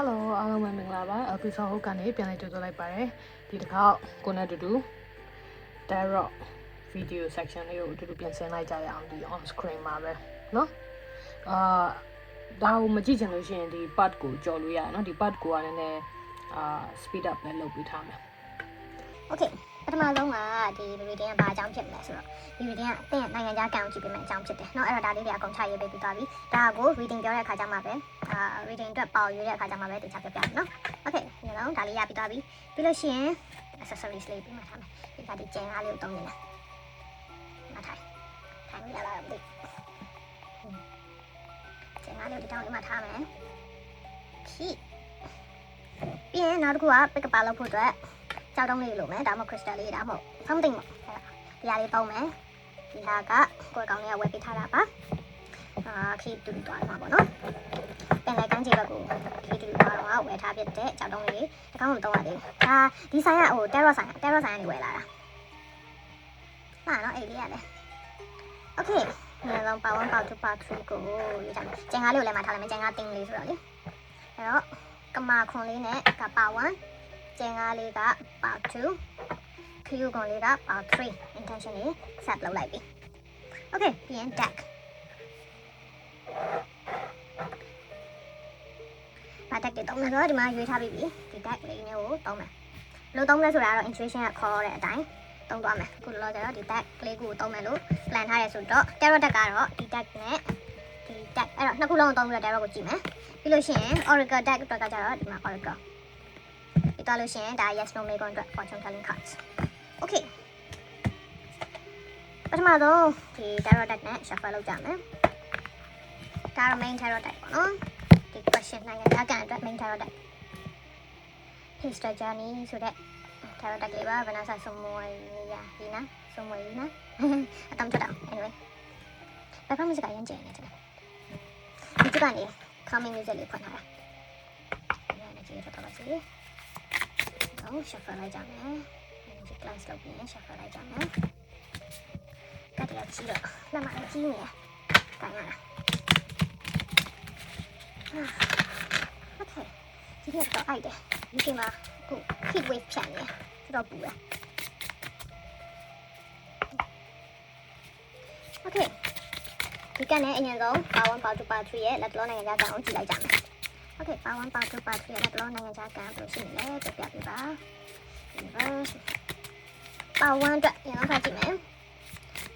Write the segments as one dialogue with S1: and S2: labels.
S1: Hello အားလုံးပဲမင်္ဂလာပါ episode ဟုတ်ကနေပြန်လည်ကြိုဆိုလိုက်ပါတယ်ဒီတစ်ခေါက်ကိုနဲ့အတူတူ Tarot video section လေးကိုအတူတူပြင်ဆင်လိုက်ကြရအောင်ဒီ on screen မှာပဲเนาะဒါကိုမကြည့်ချင်လို့ရှိရင်ဒီ part ကိုကြော်လို့ရတယ်เนาะဒီ part ကိုကလည်းspeed up နဲ့လုပ်ပေးထားမယ်
S2: Okay ပထမဆုံးကဒီ reading ကဘာအကြောင်းဖြစ်မလဲဆိုတော့ဒီ reading ကအသင်နိုင်ငံခြားကံကိုကြည့်ပေးမယ့်အကြောင်းဖြစ်တယ်เนาะအဲ့တော့ဒါလေးတွေအကုန်ချရေးပေးပြီးသွားပြီဒါကို reading ပြောတဲ့အခါကျမှပဲreading အတွက်ပေါရွေးတဲ့အခါကျမှပဲတခြားပြပြမယ်เนาะ Okay ဒီတော့ဒါလေးရပြီးသွားပြီပြီးလို့ရှိရင် accessories လေးပြီးမှထားမယ်ဒီကဒီကျင်းအားလေးကိုတုံးနေတယ်မထိုင်လို့ရလားမသိကျင်းအားလေးကိုဒီတောင်းလေးမှထားမယ်ပြီးရင်နောက်တစ်ခုက pick up လုပ်ဖို့အတွက်ကြောက်တုံးလေးလိုမယ်ဒါမှမဟုတ် crystal လေးဒါမှမဟုတ် something ပေါ့ဒီဟာလေးပုံမယ်ဒီဟာကကိုယ်ကောင်လေးကဝယ်ပေးထားတာပါခီးတူသွားမှာပေါ့နော်ပင်လယ်ကမ်းခြေဘက်ကိုခီးတူသွားတော့ဝယ်ထားပြတဲ့ကြောက်တုံးလေးတကောင်းလုံးသုံးရသေးဘူးဒါဒီဆိုင်ကဟို terror ဆိုင်ကနေဝယ်လာတာဟာနော်အဲ့လေးရတယ် okay ဒီတော့ပါ1ပါ2ပါ3ကိုရေးထားမယ်ကျန်ကားလေးကိုလည်းမှထားလိုက်မယ်ကျန်ကားတင်းလေးဆိုတော့လေအဲ့တော့ကမာခွန်လေးနဲ့ကပါ1ကျန်ကားလေးကပါ2ခီယူကွန်လေးကပါ3 intention လေး set လုပ်လိုက်ပြီ okay ပြီးရင် deck ဘာ deck တွေတုံးမယ်ဆိုတော့ဒီမှာရွေးထားပြီးပြီဒီ deck လေးမျိုးကိုတုံးမယ်ဘယ်လိုတုံးလဲဆိုတာကတော့ intuition ကခေါ်တဲ့အတိုင်းတုံးသွားမယ်အခုလောလောဆယ်တော့ဒီ deck ကလေးကိုတုံးမယ်လို့ plan ထားရဆိုတော့ tarot deck ကတော့ဒီ deck နဲ့ဒီ deck အဲ့တော့နှစ်ခုလုံးတုံးပြီးတော့ tarot ကိုကြည့်မယ်ပြီးလို့ရှိရင် oracle deck အတွက်ကကြတော့ဒီမှာ oracle ပြီးတော့လို့ရှိရင်ဒါ yes no make on အတွက် fortune telling cards okay ပထမဆုံးဒီ tarot deck နဲ့ shuffle လုပ်ကြမယ်ဒါတော့ main tarot deck ပေါ့နော်ဒီ question နိုင်ငံခြားကံအတွက် main tarot deck history journey ဆိုတဲ့ tarot deck လေးပါ Vanessa Somoyina အတမ်းထွက်တာ anyway background music ကရမ်းကျနေတယ်ဒီကနေ calming music လေးဖွင့်ထားတာဒီကနေကြည့်တော့ပါစေတော့ shuffle လိုက်ကြမယ်ဒီ class လုပ်ပြီး shuffle လိုက်ကြမယ်ကတည်းကကြည့်တော့လက်မကြီးနေတယ်ကန်ရတာokay ဒီကတော့အိုက်တယ်ဒီကမှာခု heat wave ဖြတ်နေတယ်ဆိုတော့ပူတယ် okay ဒီကနေ့အရင်ဆုံး power 1 power 2 power 3ရဲ့လက်တလုံးနိုင်ငံခြားကံကိုကြည့်လိုက်ကြမယ် okay power 1 power 2 power 3ရဲ့လက်တလုံးနိုင်ငံခြားကံဘယ်လိုရှိနေလဲပြပြပေးပါ universe power 1အတွက်အရင်ဆုံးဖတ်ကြည့်မယ်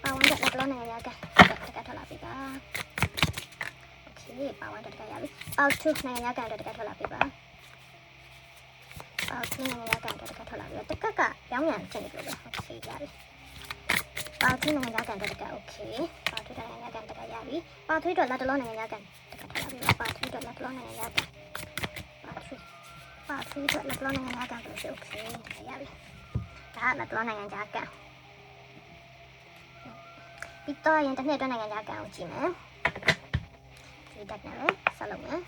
S2: power 1အတွက်လက်တလုံးနိုင်ငံခြားကံတကထွက်လာပြီပါ okay power 1အတွက်တကရပြီ power 2နိုင်ငံခြားကံအတွက်တကထွက်လာပြီပါ power 3နိုင်ငံခြားကံအတွက်တကထွက်လာပြီတကကရောင်းရံချိန်လို့ပဲ okay ရပြီပါထင်းနိုင်ငံခြားကန်တက်က okay ပါထင်းနိုင်ငံခြားကန်တက်ကရပြီပါထင်းတော့လက်တလုံးနိုင်ငံခြားကန်တက်ကထားပြီပါထင်းတော့လက်တလုံးနိုင်ငံခြားကန်ပါထင်းတော့လက်တလုံးနိုင်ငံခြားကန်ဆို okay ရပြီဒါလက်တလုံးနိုင်ငံခြားကန်ပြီးတော့ရင်တစ်နှစ်အတွင်းနိုင်ငံခြားကန်ကိုကြည့်မယ်ဒီတက်နဲ့ဆက်လုပ်မယ်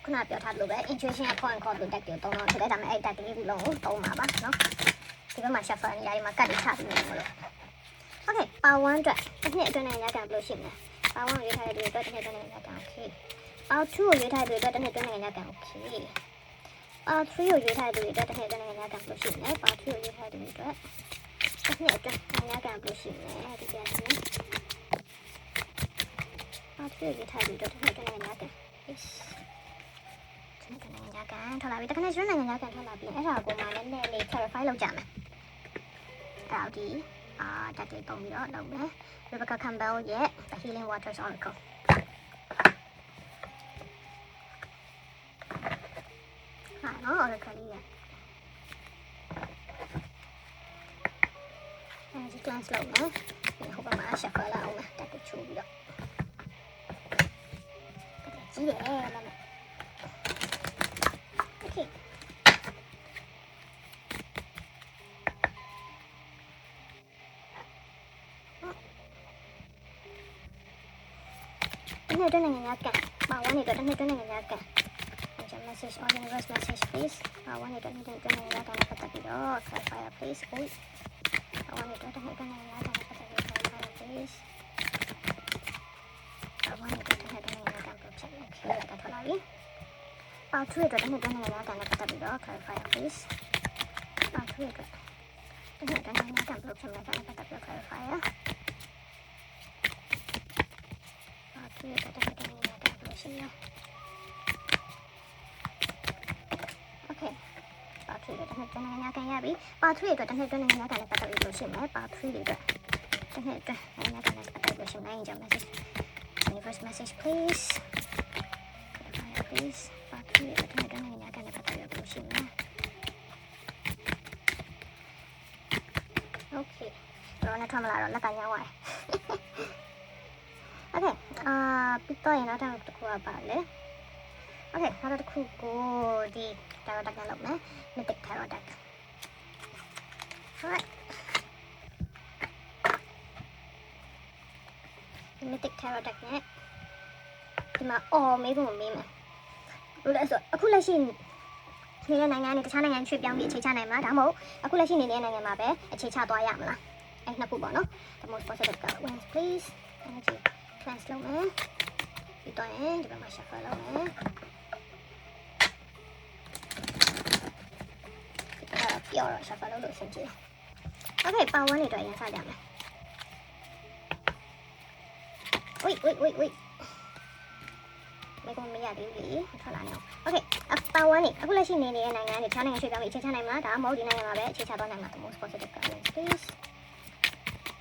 S2: ခုနပြောထားလို့ပဲ intuition က point code လို့တက်ပြီးတော့ဖြစ်တယ်ဒါပေမဲ့အဲ့တက်ကလေးလုံးကိုသုံးပါပါနော်ဒီဘက်မှာ shuffle နေရာဒီမှာကတ်တွေချပြီးနေလို့okay power 1အတွက်တစ်နှစ်အတွင်းနိုင်ငံခြားကံဘယ်လိုရှိမလဲ power 1ကိုရွေးထားတဲ့လူတွေအတွက်တစ်နှစ်အတွင်းနိုင်ငံခြားကံ okay power 2ကိုရွေးထားတဲ့လူတွေအတွက်တစ်နှစ်အတွင်းနိုင်ငံခြားကံ okay power 3ကိုရွေးထားတဲ့လူတွေအတွက်တစ်နှစ်အတွင်းနိုင်ငံခြားကံဘယ်လိုရှိမလဲ power 2ကိုရွေးထားတဲ့လူတွေအတွက်တစ်နှစ်အတွင်းနိုင်ငံခြားကံဘယ်လိုရှိမလဲဒီကြရတယ် power 3ကိုရွေးထားတဲ့လူတွေအတွက်တစ်နှစ်အတွင်းနိုင်ငံခြားကံ yes နိုင်ငံခြားကံထွက်လာပြီတခါနဲ့ကျွန်းနိုင်ငံခြားကံထွက်လာပြီအဲ့ဒါကိုမှလည်းနည်းနည်း clarify လုပ်ကြမယ်အဲ့ဒါဒီတက်လေးပုံပြီးတော့လုပ်မယ် Rebecca Campbell ရဲ့ The Healing Waters Oracle ဟာနော် Oracle လေးရအဲဒီ class လုပ်မယ်ဟိုဘက်မှာ shuffle လာအောင်တက်ကိုချိုးပြီးတော့ကြီးတယ်လားOkayတစ်နှစ်အတွင်းနိုင်ငံခြားကံပါ1နဲ့တစ်နှစ်အတွင်းနိုင်ငံခြားကံ message or universe message please ပါ1နဲ့တစ်နှစ်အတွင်းနိုင်ငံခြားကံနဲ့ပတ်သက်ပြီးတော့ clarify please ပါ1နဲ့တစ်နှစ်အတွင်းနိုင်ငံခြားကံနဲ့ပတ်သက်ပြီး clarify please ပါ1နဲ့တစ်နှစ်အတွင်းနိုင်ငံခြားကံ okay ဒါထွက်လာပြီ Part 2 အတွက်တစ်နှစ်အတွင်းနိုင်ငံကန်နဲ့ပတ်သက်ပြီးတော့ clarify please Part 2 အတွက်တစ်နှစ်အတွင်းနိုင်ငံကန်ဘယ်လိုဖြစ်မလဲကန်နဲ့ပတ်သက်ပြီး clarify Part 2 အတွက်တစ်နှစ်အတွင်းနိုင်ငံကန်ဘယ်လိုရှိလဲ Okay Part 3အတွက်တစ်နှစ်အတွင်းနိုင်ငံကန်ရပြီ Part 3အတွက်တစ်နှစ်အတွင်းနိုင်ငံကန်နဲ့ပတ်သက်ပြီးဘယ်လိုရှိမလဲ Part 3အတွက်တစ်နှစ်အတွင်းနိုင်ငံကန်နဲ့ပတ်သက်ပြီးဘယ်လိုရှိမလဲ Angel message Universe message please clarify please Part 3အတွက်တစ်နှစ်အတွင်းနိုင်ငံကန်နဲ့ပတ်သက်ပြီးဘယ်လိုရှိမလဲ Okay တော့နဲ့ထွက်မလာတော့လက်ကညောင်းသွားတယ် Okay ပြီးတော့ရင်နောက်တစ်ခုကပါလေ Okay နောက်တစ်ခုကိုဒီ tarot deck နဲ့လုပ်မယ် mythic tarot deck Alright mythic tarot deck နဲ့ဒီမှာမေးဖို့မေးမယ်လို့လဲဆိုအခုလက်ရှိနေတဲ့နိုင်ငံနဲ့တခြားနိုင်ငံရွှေ့ပြောင်းပြီးအခြေချနိုင်မလားဒါမှမဟုတ်အခုလက်ရှိနေတဲ့နိုင်ငံမှာပဲအခြေချသွားရမလားအဲ့နှစ်ခုပေါ့နော် the most positive card wins please energy cleanse လုပ်မယ်ပြီးတော့ရင်ဒီဘက်မှာ shuffle လုပ်မယ်ပြောတော့ shuffle လုပ်လို့အဆင်ပြေတယ် okay ပါ1လေးတော့အရင်စကြမယ် wait မေကွန်မရသေးဘူးလေထွက်လာနေအောင် okay ပါ1လေးအခုလက်ရှိနေတဲ့နိုင်ငံနဲ့တခြားနိုင်ငံရွှေ့ပြောင်းပြီးအခြေချနိုင်မလားဒါမှမဟုတ်ဒီနိုင်ငံမှာပဲအခြေချသွားနိုင်မှာ the most positive card wins please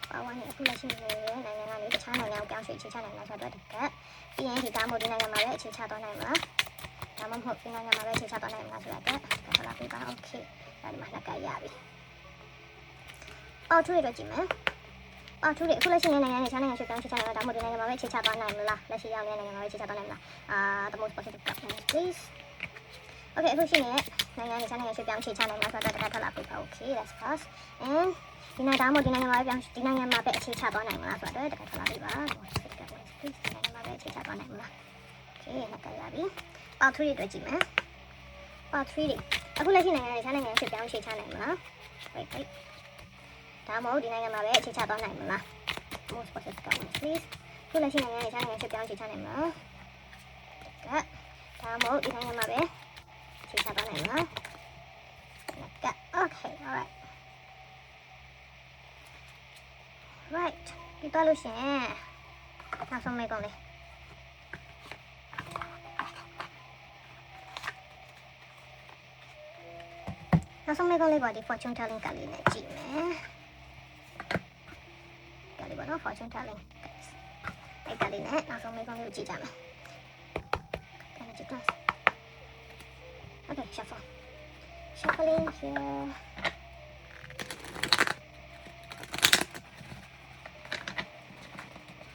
S2: ပါ1လေးအခုလက်ရှိနေတဲ့နိုင်ငံကနေတခြားနိုင်ငံကိုပြောင်းရွှေ့အခြေချနိုင်မလားဆိုတော့တကယ်ပြီးရင်ဒီဒါမှမဟုတ်ဒီနိုင်ငံမှာပဲအခြေချသွားနိုင်မလားဒါမှမဟုတ်ဒီနိုင်ငံမှာပဲအခြေချသွားနိုင်မလားဆိုတော့ထွက်လာပြီပါ okay ဒါဒီမှာလက်ကရပြီအော်ထူရတော့ကြည့်မယ်အော်ထူရအခုလက်ရှိနေတဲ့နိုင်ငံနဲ့တခြားနိုင်ငံရွှေ့ပြောင်းအခြေချနိုင်မလားဒါမှမဟုတ်ဒီနိုင်ငံမှာပဲအခြေချသွားနိုင်မလားလက်ရှိရောက်နေတဲ့နိုင်ငံမှာပဲအခြေချသွားနိုင်မလားthe most positive card please okay အခုရှိနေတဲ့နိုင်ငံနဲ့တခြားနိုင်ငံရွှေ့ပြောင်းအခြေချနိုင်မလားဆိုတော့ထွက်လာပြီပါ okay let's pass and ဒီနိုင်ငံဒါမှမဟုတ်ဒီနိုင်ငံမှာပဲပြောင်းဒီနိုင်ငံမှာပဲအခြေချသွားနိုင်မလားဆိုတော့ထွက်လာပြီပါ most positive card please ဒီနိုင်ငံမှာပဲအခြေချသွားနိုင်မလား okay လက်ကရပြီအော်ထူရတော့ကြည့်မယ်အော်ထူရအခုလက်ရှိနိုင်ငံနဲ့တခြားနိုင်ငံရွှေ့ပြောင်းအခြေချနိုင်မလား wait ဒါမှမဟုတ်ဒီနိုင်ငံမှာပဲအခြေချသွားနိုင်မလား most positive card please ခုလက်ရှိနိုင်ငံနဲ့တခြားနိုင်ငံရွှေ့ပြောင်းအခြေချနိုင်မလားဒါမှမဟုတ်ဒီနိုင်ငံမှာပဲအခြေချသွားနိုင်မလားokay alright right ပြီးတော့လို့ရှိရင်နောက်ဆုံးမေးကုန်လေးနောက်ဆုံးမေးခွန်းလေးပါဒီ fortune telling ကလေးနဲ့ကြည့်မယ်ကလေးပါတော့ fortune telling အဲ့ကလေးနဲ့နောက်ဆုံးမေးခွန်းလေးကိုကြည့်ကြမယ် energy class okay shuffling here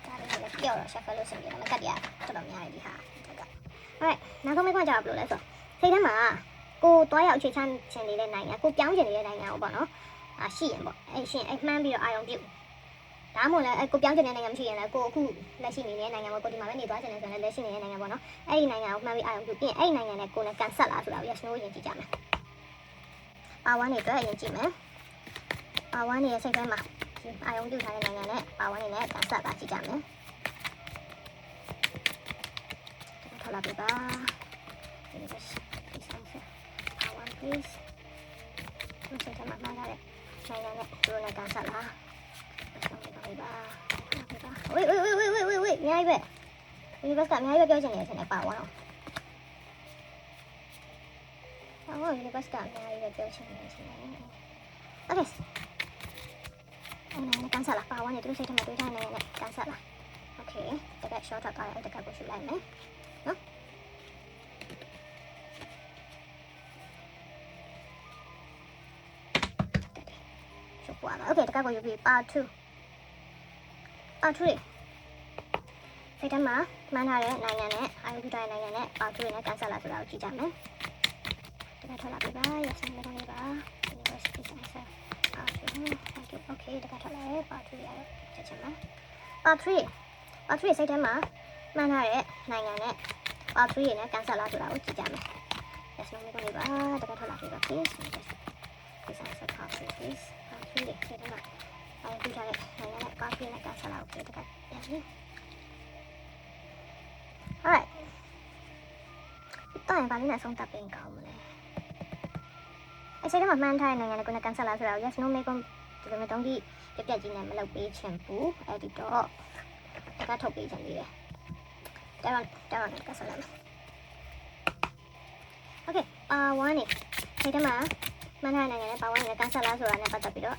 S2: ဒါလေးလည်းပြောတော့ shuffle လို့ဆင်ပြေတယ်မကတ်ရတော်တော်များတယ်ဒီဟာ alright နောက်ဆုံးမေးခွန်းကြတော့ဘယ်လိုလဲဆိုစိတ်ထဲမှာကိုတွားရောက်အခြေချခြင်းနေတဲ့နိုင်ငံကိုပြောင်းခြင်းနေတဲ့နိုင်ငံကိုပေါ့နော်ရှိရင်ပေါ့အဲ့ရှင်အဲ့မှန်းပြီးတော့အာရုံပြုဒါမှမဟုတ်လည်းကိုပြောင်းခြင်းတဲ့နိုင်ငံမရှိရင်လည်းကိုအခုလက်ရှိနေတဲ့နိုင်ငံပေါ့ကိုဒီမှာပဲနေသွားခြင်းနဲ့ဆိုရင်လက်ရှိနေတဲ့နိုင်ငံပေါ့နော်အဲ့ဒီနိုင်ငံကိုမှန်းပြီးအာရုံပြုပြင်အဲ့ဒီနိုင်ငံနဲ့ကိုနဲ့ကန်ဆက်လာဆိုတာကို yes no ရင်ကြည့်ကြမယ်ပါ1နေအတွက်ရင်ကြည့်မယ်ပါ1နေရဲ့စိတ်ထဲမှာအာရုံပြုထားတဲ့နိုင်ငံနဲ့ပါ1နေနဲ့ကန်ဆက်လာကြည့်ကြမယ်ထောက်လာပြပါ please ဒီစိတ်ထဲမှာမှန်းထားတဲ့နိုင်ငံနဲ့ဘယ်လိုလဲကန်ဆက်လာwait အများကြီးပဲ universe ကအများကြီးပဲပြောချင်နေတယ်ထင်တယ်ပါ1တော့universe ကအများကြီးပဲပြောချင်နေတယ်ထင်တယ် okay အဲ့ကန်ဆက်လာပါ1နဲ့သူစိတ်ထဲမှာတွေးထားတဲ့နိုင်ငံနဲ့ကန်ဆက်လာ okay တကယ် short ထွက်သွားတယ်တကယ်ကိုရှုလိုက်မယ်နော်okay တကယ်ကိုယူပြီး part 2စိတ်ထဲမှာမှန်းထားတဲ့နိုင်ငံနဲ့အာရုံပြုထားတဲ့နိုင်ငံနဲ့ part 2နဲ့ကန်ဆက်လာဆိုတာကိုကြည့်ကြမယ်တကယ်ထွက်လာပြီပါ yes မလုပ်ရပါ university answer part 2 okay တကယ်ထွက်လာတယ် part 2ရချက်ချင်းပါ part 3စိတ်ထဲမှာမှန်းထားတဲ့နိုင်ငံနဲ့ part 3နဲ့ကန်ဆက်လာဆိုတာကိုကြည့်ကြမယ် yes မလုပ်ရပါတကယ်ထွက်လာပြီပါ please this answer part 3 please part 3စိတ်ထဲမှာအာရုံပြုထားတဲ့နိုင်ငံနဲ့ part 3နဲ့ကန်ဆက်လာကိုတကယ်ပြန်ပြီalright တာ ရင်ဘာလို့လဲဆုံးတပ်ပင်ကောင်းမလဲအချိန်မှာမှန်းထားတဲ့နိုင်ငံကကိုယ်ကန်ဆယ်လာဆိုတော့ yes no မေကွန်ဒီလိုမျိုးတုံးကြီးပြက်ကြီးနဲ့မလုပ်ပေးချင်ဘူးအဲ့ဒီတော့တကထုတ်ပေးချင်သေးတယ်တော်ကဆယ်လာမယ် okay ဝမ်းနေဒီထဲမှာမှန်းထားတဲ့နိုင်ငံနဲ့ပါဝင်တဲ့ကန်ဆယ်လာဆိုတာနဲ့ပတ်သက်ပြီးတော့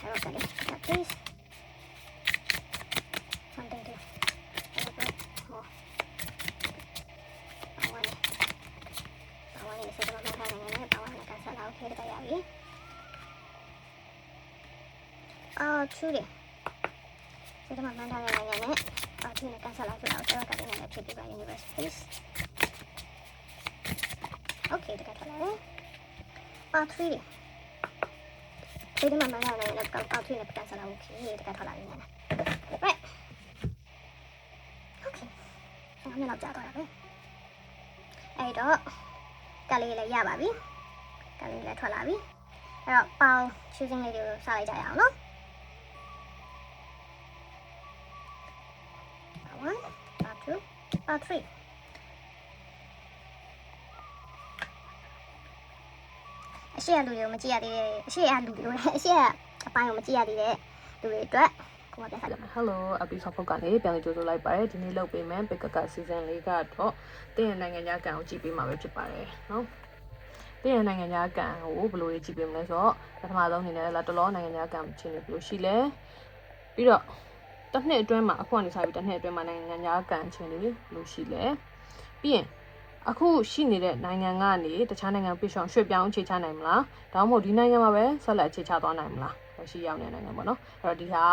S2: အဲ့တော့ကလေး please something to more ဝမ်းနေစိတ်ကမှန်းထားတဲ့နိုင်ငံနဲ့ပါဝင်တဲ့ကန်ဆယ်လာကိုခေတ္တရပြီtrue တယ်စိတ်ကမှန်းထားတဲ့နိုင်ငံနဲ့true နဲ့ကန်ဆယ်လာဆိုတာကိုတော့ကလေးနဲ့ဖြစ်ပြီးပါ universe please okay တကယ်ထလာတယ်3တယ်ဒီမှာမှန်းထားတဲ့နိုင်ငံနဲ့3နဲ့ကန်ဆယ်လာ okay တကယ်ထလာပြီနာ right okay အဲ့ဒါတော့ကြာတော့ပဲအဲ့တော့ကလေးလည်းရပါပြီကလေးလည်းထွက်လာပြီအဲ့တော့ပေါင် choosing လေးတွေကိုစလိုက်ကြရအောင်နော်1 2 3အရှိရလူတွေကိုမကြည့်ရသေးတဲ့အရှိရလူတွေအရှိရအပိုင်းကိုမကြည့်ရသေးတဲ့လူတွေအတွက်ကိုမပြန်ဆက်
S1: Hello episode ဖုတ်ကနေပြန်လည်ကြိုဆိုလိုက်ပါတယ်ဒီနေ့လုပ်ပေးမယ် Pick Up Season 4ကတော့တင်းရနိုင်ငံခြားကန်ကိုကြည့်ပေးမှာပဲဖြစ်ပါတယ်နော်တင်းရနိုင်ငံခြားကန်ကိုဘယ်လိုကြည့်ပေးမလဲဆိုတော့ပထမဆုံးအနေနဲ့လာတလောနိုင်ငံခြားကန်ချင်းနေဘယ်လိုရှိလဲပြီးတော့တစ်နှစ်အတွင်းမှာအခုကနေစပြီးတစ်နှစ်အတွင်းမှာနိုင်ငံခြားကန်ချင်းနေဘယ်လိုရှိလဲပြီးရင်အခုရှိနေတဲ့နိုင်ငံကနေတခြားနိုင်ငံပြည့်စုံရွှေ့ပြောင်းအခြေချနိုင်မလားဒါမှမဟုတ်ဒီနိုင်ငံမှာပဲဆက်လက်အခြေချသွားနိုင်မလားရှိရောက်နေတဲ့နိုင်ငံပေါ့နော်အဲ့တော့ဒီဟာ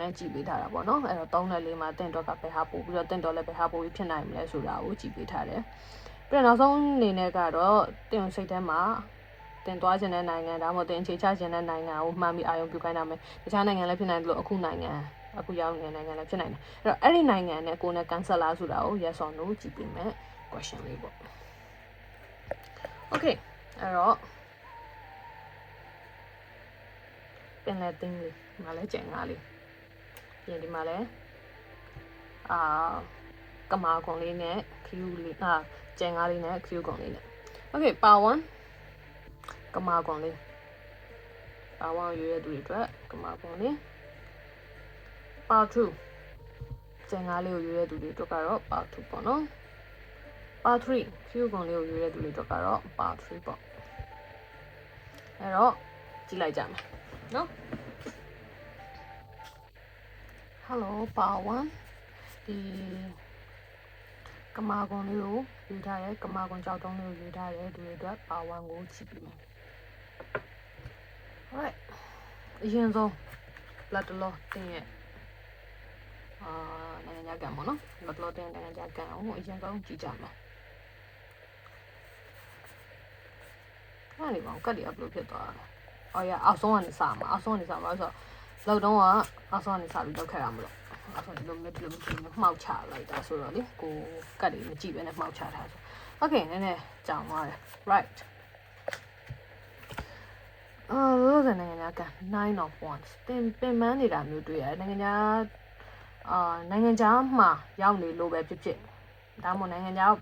S1: နဲ့ကြည့်ပေးထားတာပေါ့နော်အဲ့တော့3နဲ့4မှာတင့်တော့ကဘယ်ဟာပို့ပြီးတော့တင့်တော့လည်းဘယ်ဟာပို့ပြီးဖြစ်နိုင်မလဲဆိုတာကိုကြည့်ပေးထားတယ်ပြီးတော့နောက်ဆုံးအနေနဲ့ကတော့တင်စိတ်ထဲမှာတင်သွားခြင်းတဲ့နိုင်ငံဒါမှမဟုတ်တင်အခြေချခြင်းတဲ့နိုင်ငံကိုမှန်ပြီးအာရုံပြုခိုင်းတာမယ်တခြားနိုင်ငံလည်းဖြစ်နိုင်တယ်လို့အခုနိုင်ငံအခုရောက်နေတဲ့နိုင်ငံလည်းဖြစ်နိုင်တယ်အဲ့တော့အဲ့ဒီနိုင်ငံနဲ့ကိုယ်နဲ့ cancel လားဆိုတာကို yes or no ကြည့်ပေးမယ် question လေးပေါ့ okay အဲ့တော့ပြန်လဲတင်းလေးဒီမှာလဲကျန်ငါလေးပြင်ဒီမှာလဲကမာကွန်လေးနဲ့ Q လေးကျန်ငါလေးနဲ့ Q ကွန်လေးနဲ့ okay power 1ကမာကွန်လေးpower 1ရွေးရတဲ့သူတွေအတွက်ကမာကွန်လေး power 2ကျန်ငါလေးကိုရွေးရတဲ့သူတွေအတွက်ကတော့ power 2ပေါ့နော် power 3 Q ကွန်လေးကိုရွေးရတဲ့သူတွေအတွက်ကတော့ power 3ပေါ့အဲ့တော့ကြည့်လိုက်ကြမယ်နော် Hello power 1ဒီကမာကွန်လေးကိုယူထားတယ်ကမာကွန်ကြောက်တုံးလေးကိုယူထားတယ်ဒီအတွက် power 1ကိုကြည့်ပြီးမယ် Alright အရင်ဆုံး blood law တင်ရဲ့နိုင်ငံခြားကန်ပေါ့နော် blood law တင်နိုင်ငံခြားကန်ကိုအရင်ဆုံးကြည့်ကြမယ်အဲ့ဒီကောင်ကတ်တွေ upload ဖြစ်သွားတယ်အော်ရအောက်ဆုံးကနေစမှာအောက်ဆုံးကနေစမှာဆိုတော့လောက်တော့အောက်ဆုံးကနေစပြီးလောက်ခဲ့ရမှာလို့အဲ့ဆိုဒီလိုမျိုးမှောက်ချလိုက်တာဆိုတော့လေကိုကတ်တွေမကြည့်ပဲနဲ့မှောက်ချထားဆို Okay နည်းနည်းကြောင်သွားတယ် right လို့ဆိုနိုင်ငံခြားကန်9 of wands ပင်ပန်းနေတာမျိုးတွေ့ရတယ်နိုင်ငံခြားနိုင်ငံခြားမှာရောက်နေလို့ပဲဖြစ်ဖြစ်ဒါမှမဟုတ်နိုင်ငံခြား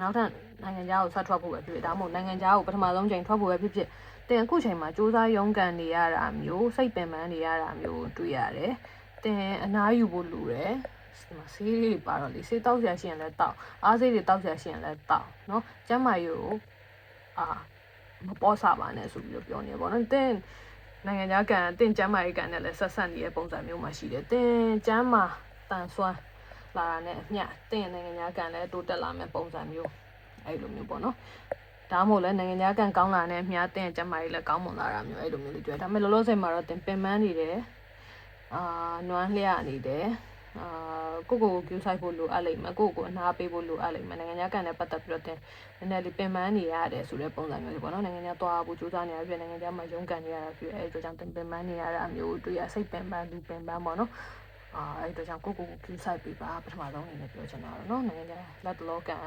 S1: နောက်ထပ်နိုင်ငံခြားကိုဆက်ထွက်ဖို့ပဲဖြစ်ဖြစ်ဒါမှမဟုတ်နိုင်ငံခြားကိုပထမဆုံးချိန်ထွက်ဖို့ပဲဖြစ်ဖြစ်တင်အခုချိန်မှာစူးစမ်းရုန်းကန်နေရတာမျိုးစိတ်ပင်ပန်းနေရတာမျိုးတွေ့ရတယ်တင်အနားယူဖို့လိုတယ်ဒီမှာဆေးတွေပါတော့လေဆေးတောက်ဆရာရှိရင်လည်းတောက်အားဆေးတွေတောက်ဆရာရှိရင်လည်းတောက်เนาะကျန်းမာရေးကိုမပေါ်စားပါနဲ့ဆိုပြီးတော့ပြောနေပေါ့နော်တင်နိုင်ငံခြားကန်တင်ကျန်းမာရေးကန်နဲ့လည်းဆက်ဆက်နေတဲ့ပုံစံမျိုးမှရှိတယ်တင်ကျန်းမာတန်ဆွမ်းလာတာနဲ့အမျှတင်နိုင်ငံခြားကန်လည်းတိုးတက်လာမယ့်ပုံစံမျိုးအဲ့လိုမျိုးပေါ့နော်ဒါမှမဟုတ်လည်းနိုင်ငံခြားကန်ကောင်းလာတဲ့အမျှတင်ကျန်းမာရေးလည်းကောင်းမွန်လာတာမျိုးအဲ့လိုမျိုးလေးတွေ့ဒါပေမဲ့လောလောဆယ်မှာတော့တင်ပင်ပန်းနေတယ်နွမ်းလျက်နေတယ်ကိုကျူးဆိုင်ဖို့လိုအပ်လိမ့်မယ်ကိုအနာပေးဖို့လိုအပ်လိမ့်မယ်နိုင်ငံခြားကန်နဲ့ပတ်သက်ပြီးတော့တင်နည်းနည်းလေးပင်ပန်းနေရတယ်ဆိုတဲ့ပုံစံမျိုးလေးပေါ့နော်နိုင်ငံခြားသွားဖို့ကြိုးစားနေရပြီနိုင်ငံခြားမှာရုန်းကန်နေရတာဖြစ်အဲ့အတွက်ကြောင့်တင်ပင်ပန်းနေရတာမျိုးတွေ့ရစိတ်ပင်ပန်းလူပင်ပန်းပေါ့နော်အဲ့အတွက်ကြောင့်ကိုကျူးဆိုင်ပေးပါပထမဆုံးအနေနဲ့ပြောချင်တာတော့နော်နိုင်ငံခြားလက်တလောကန်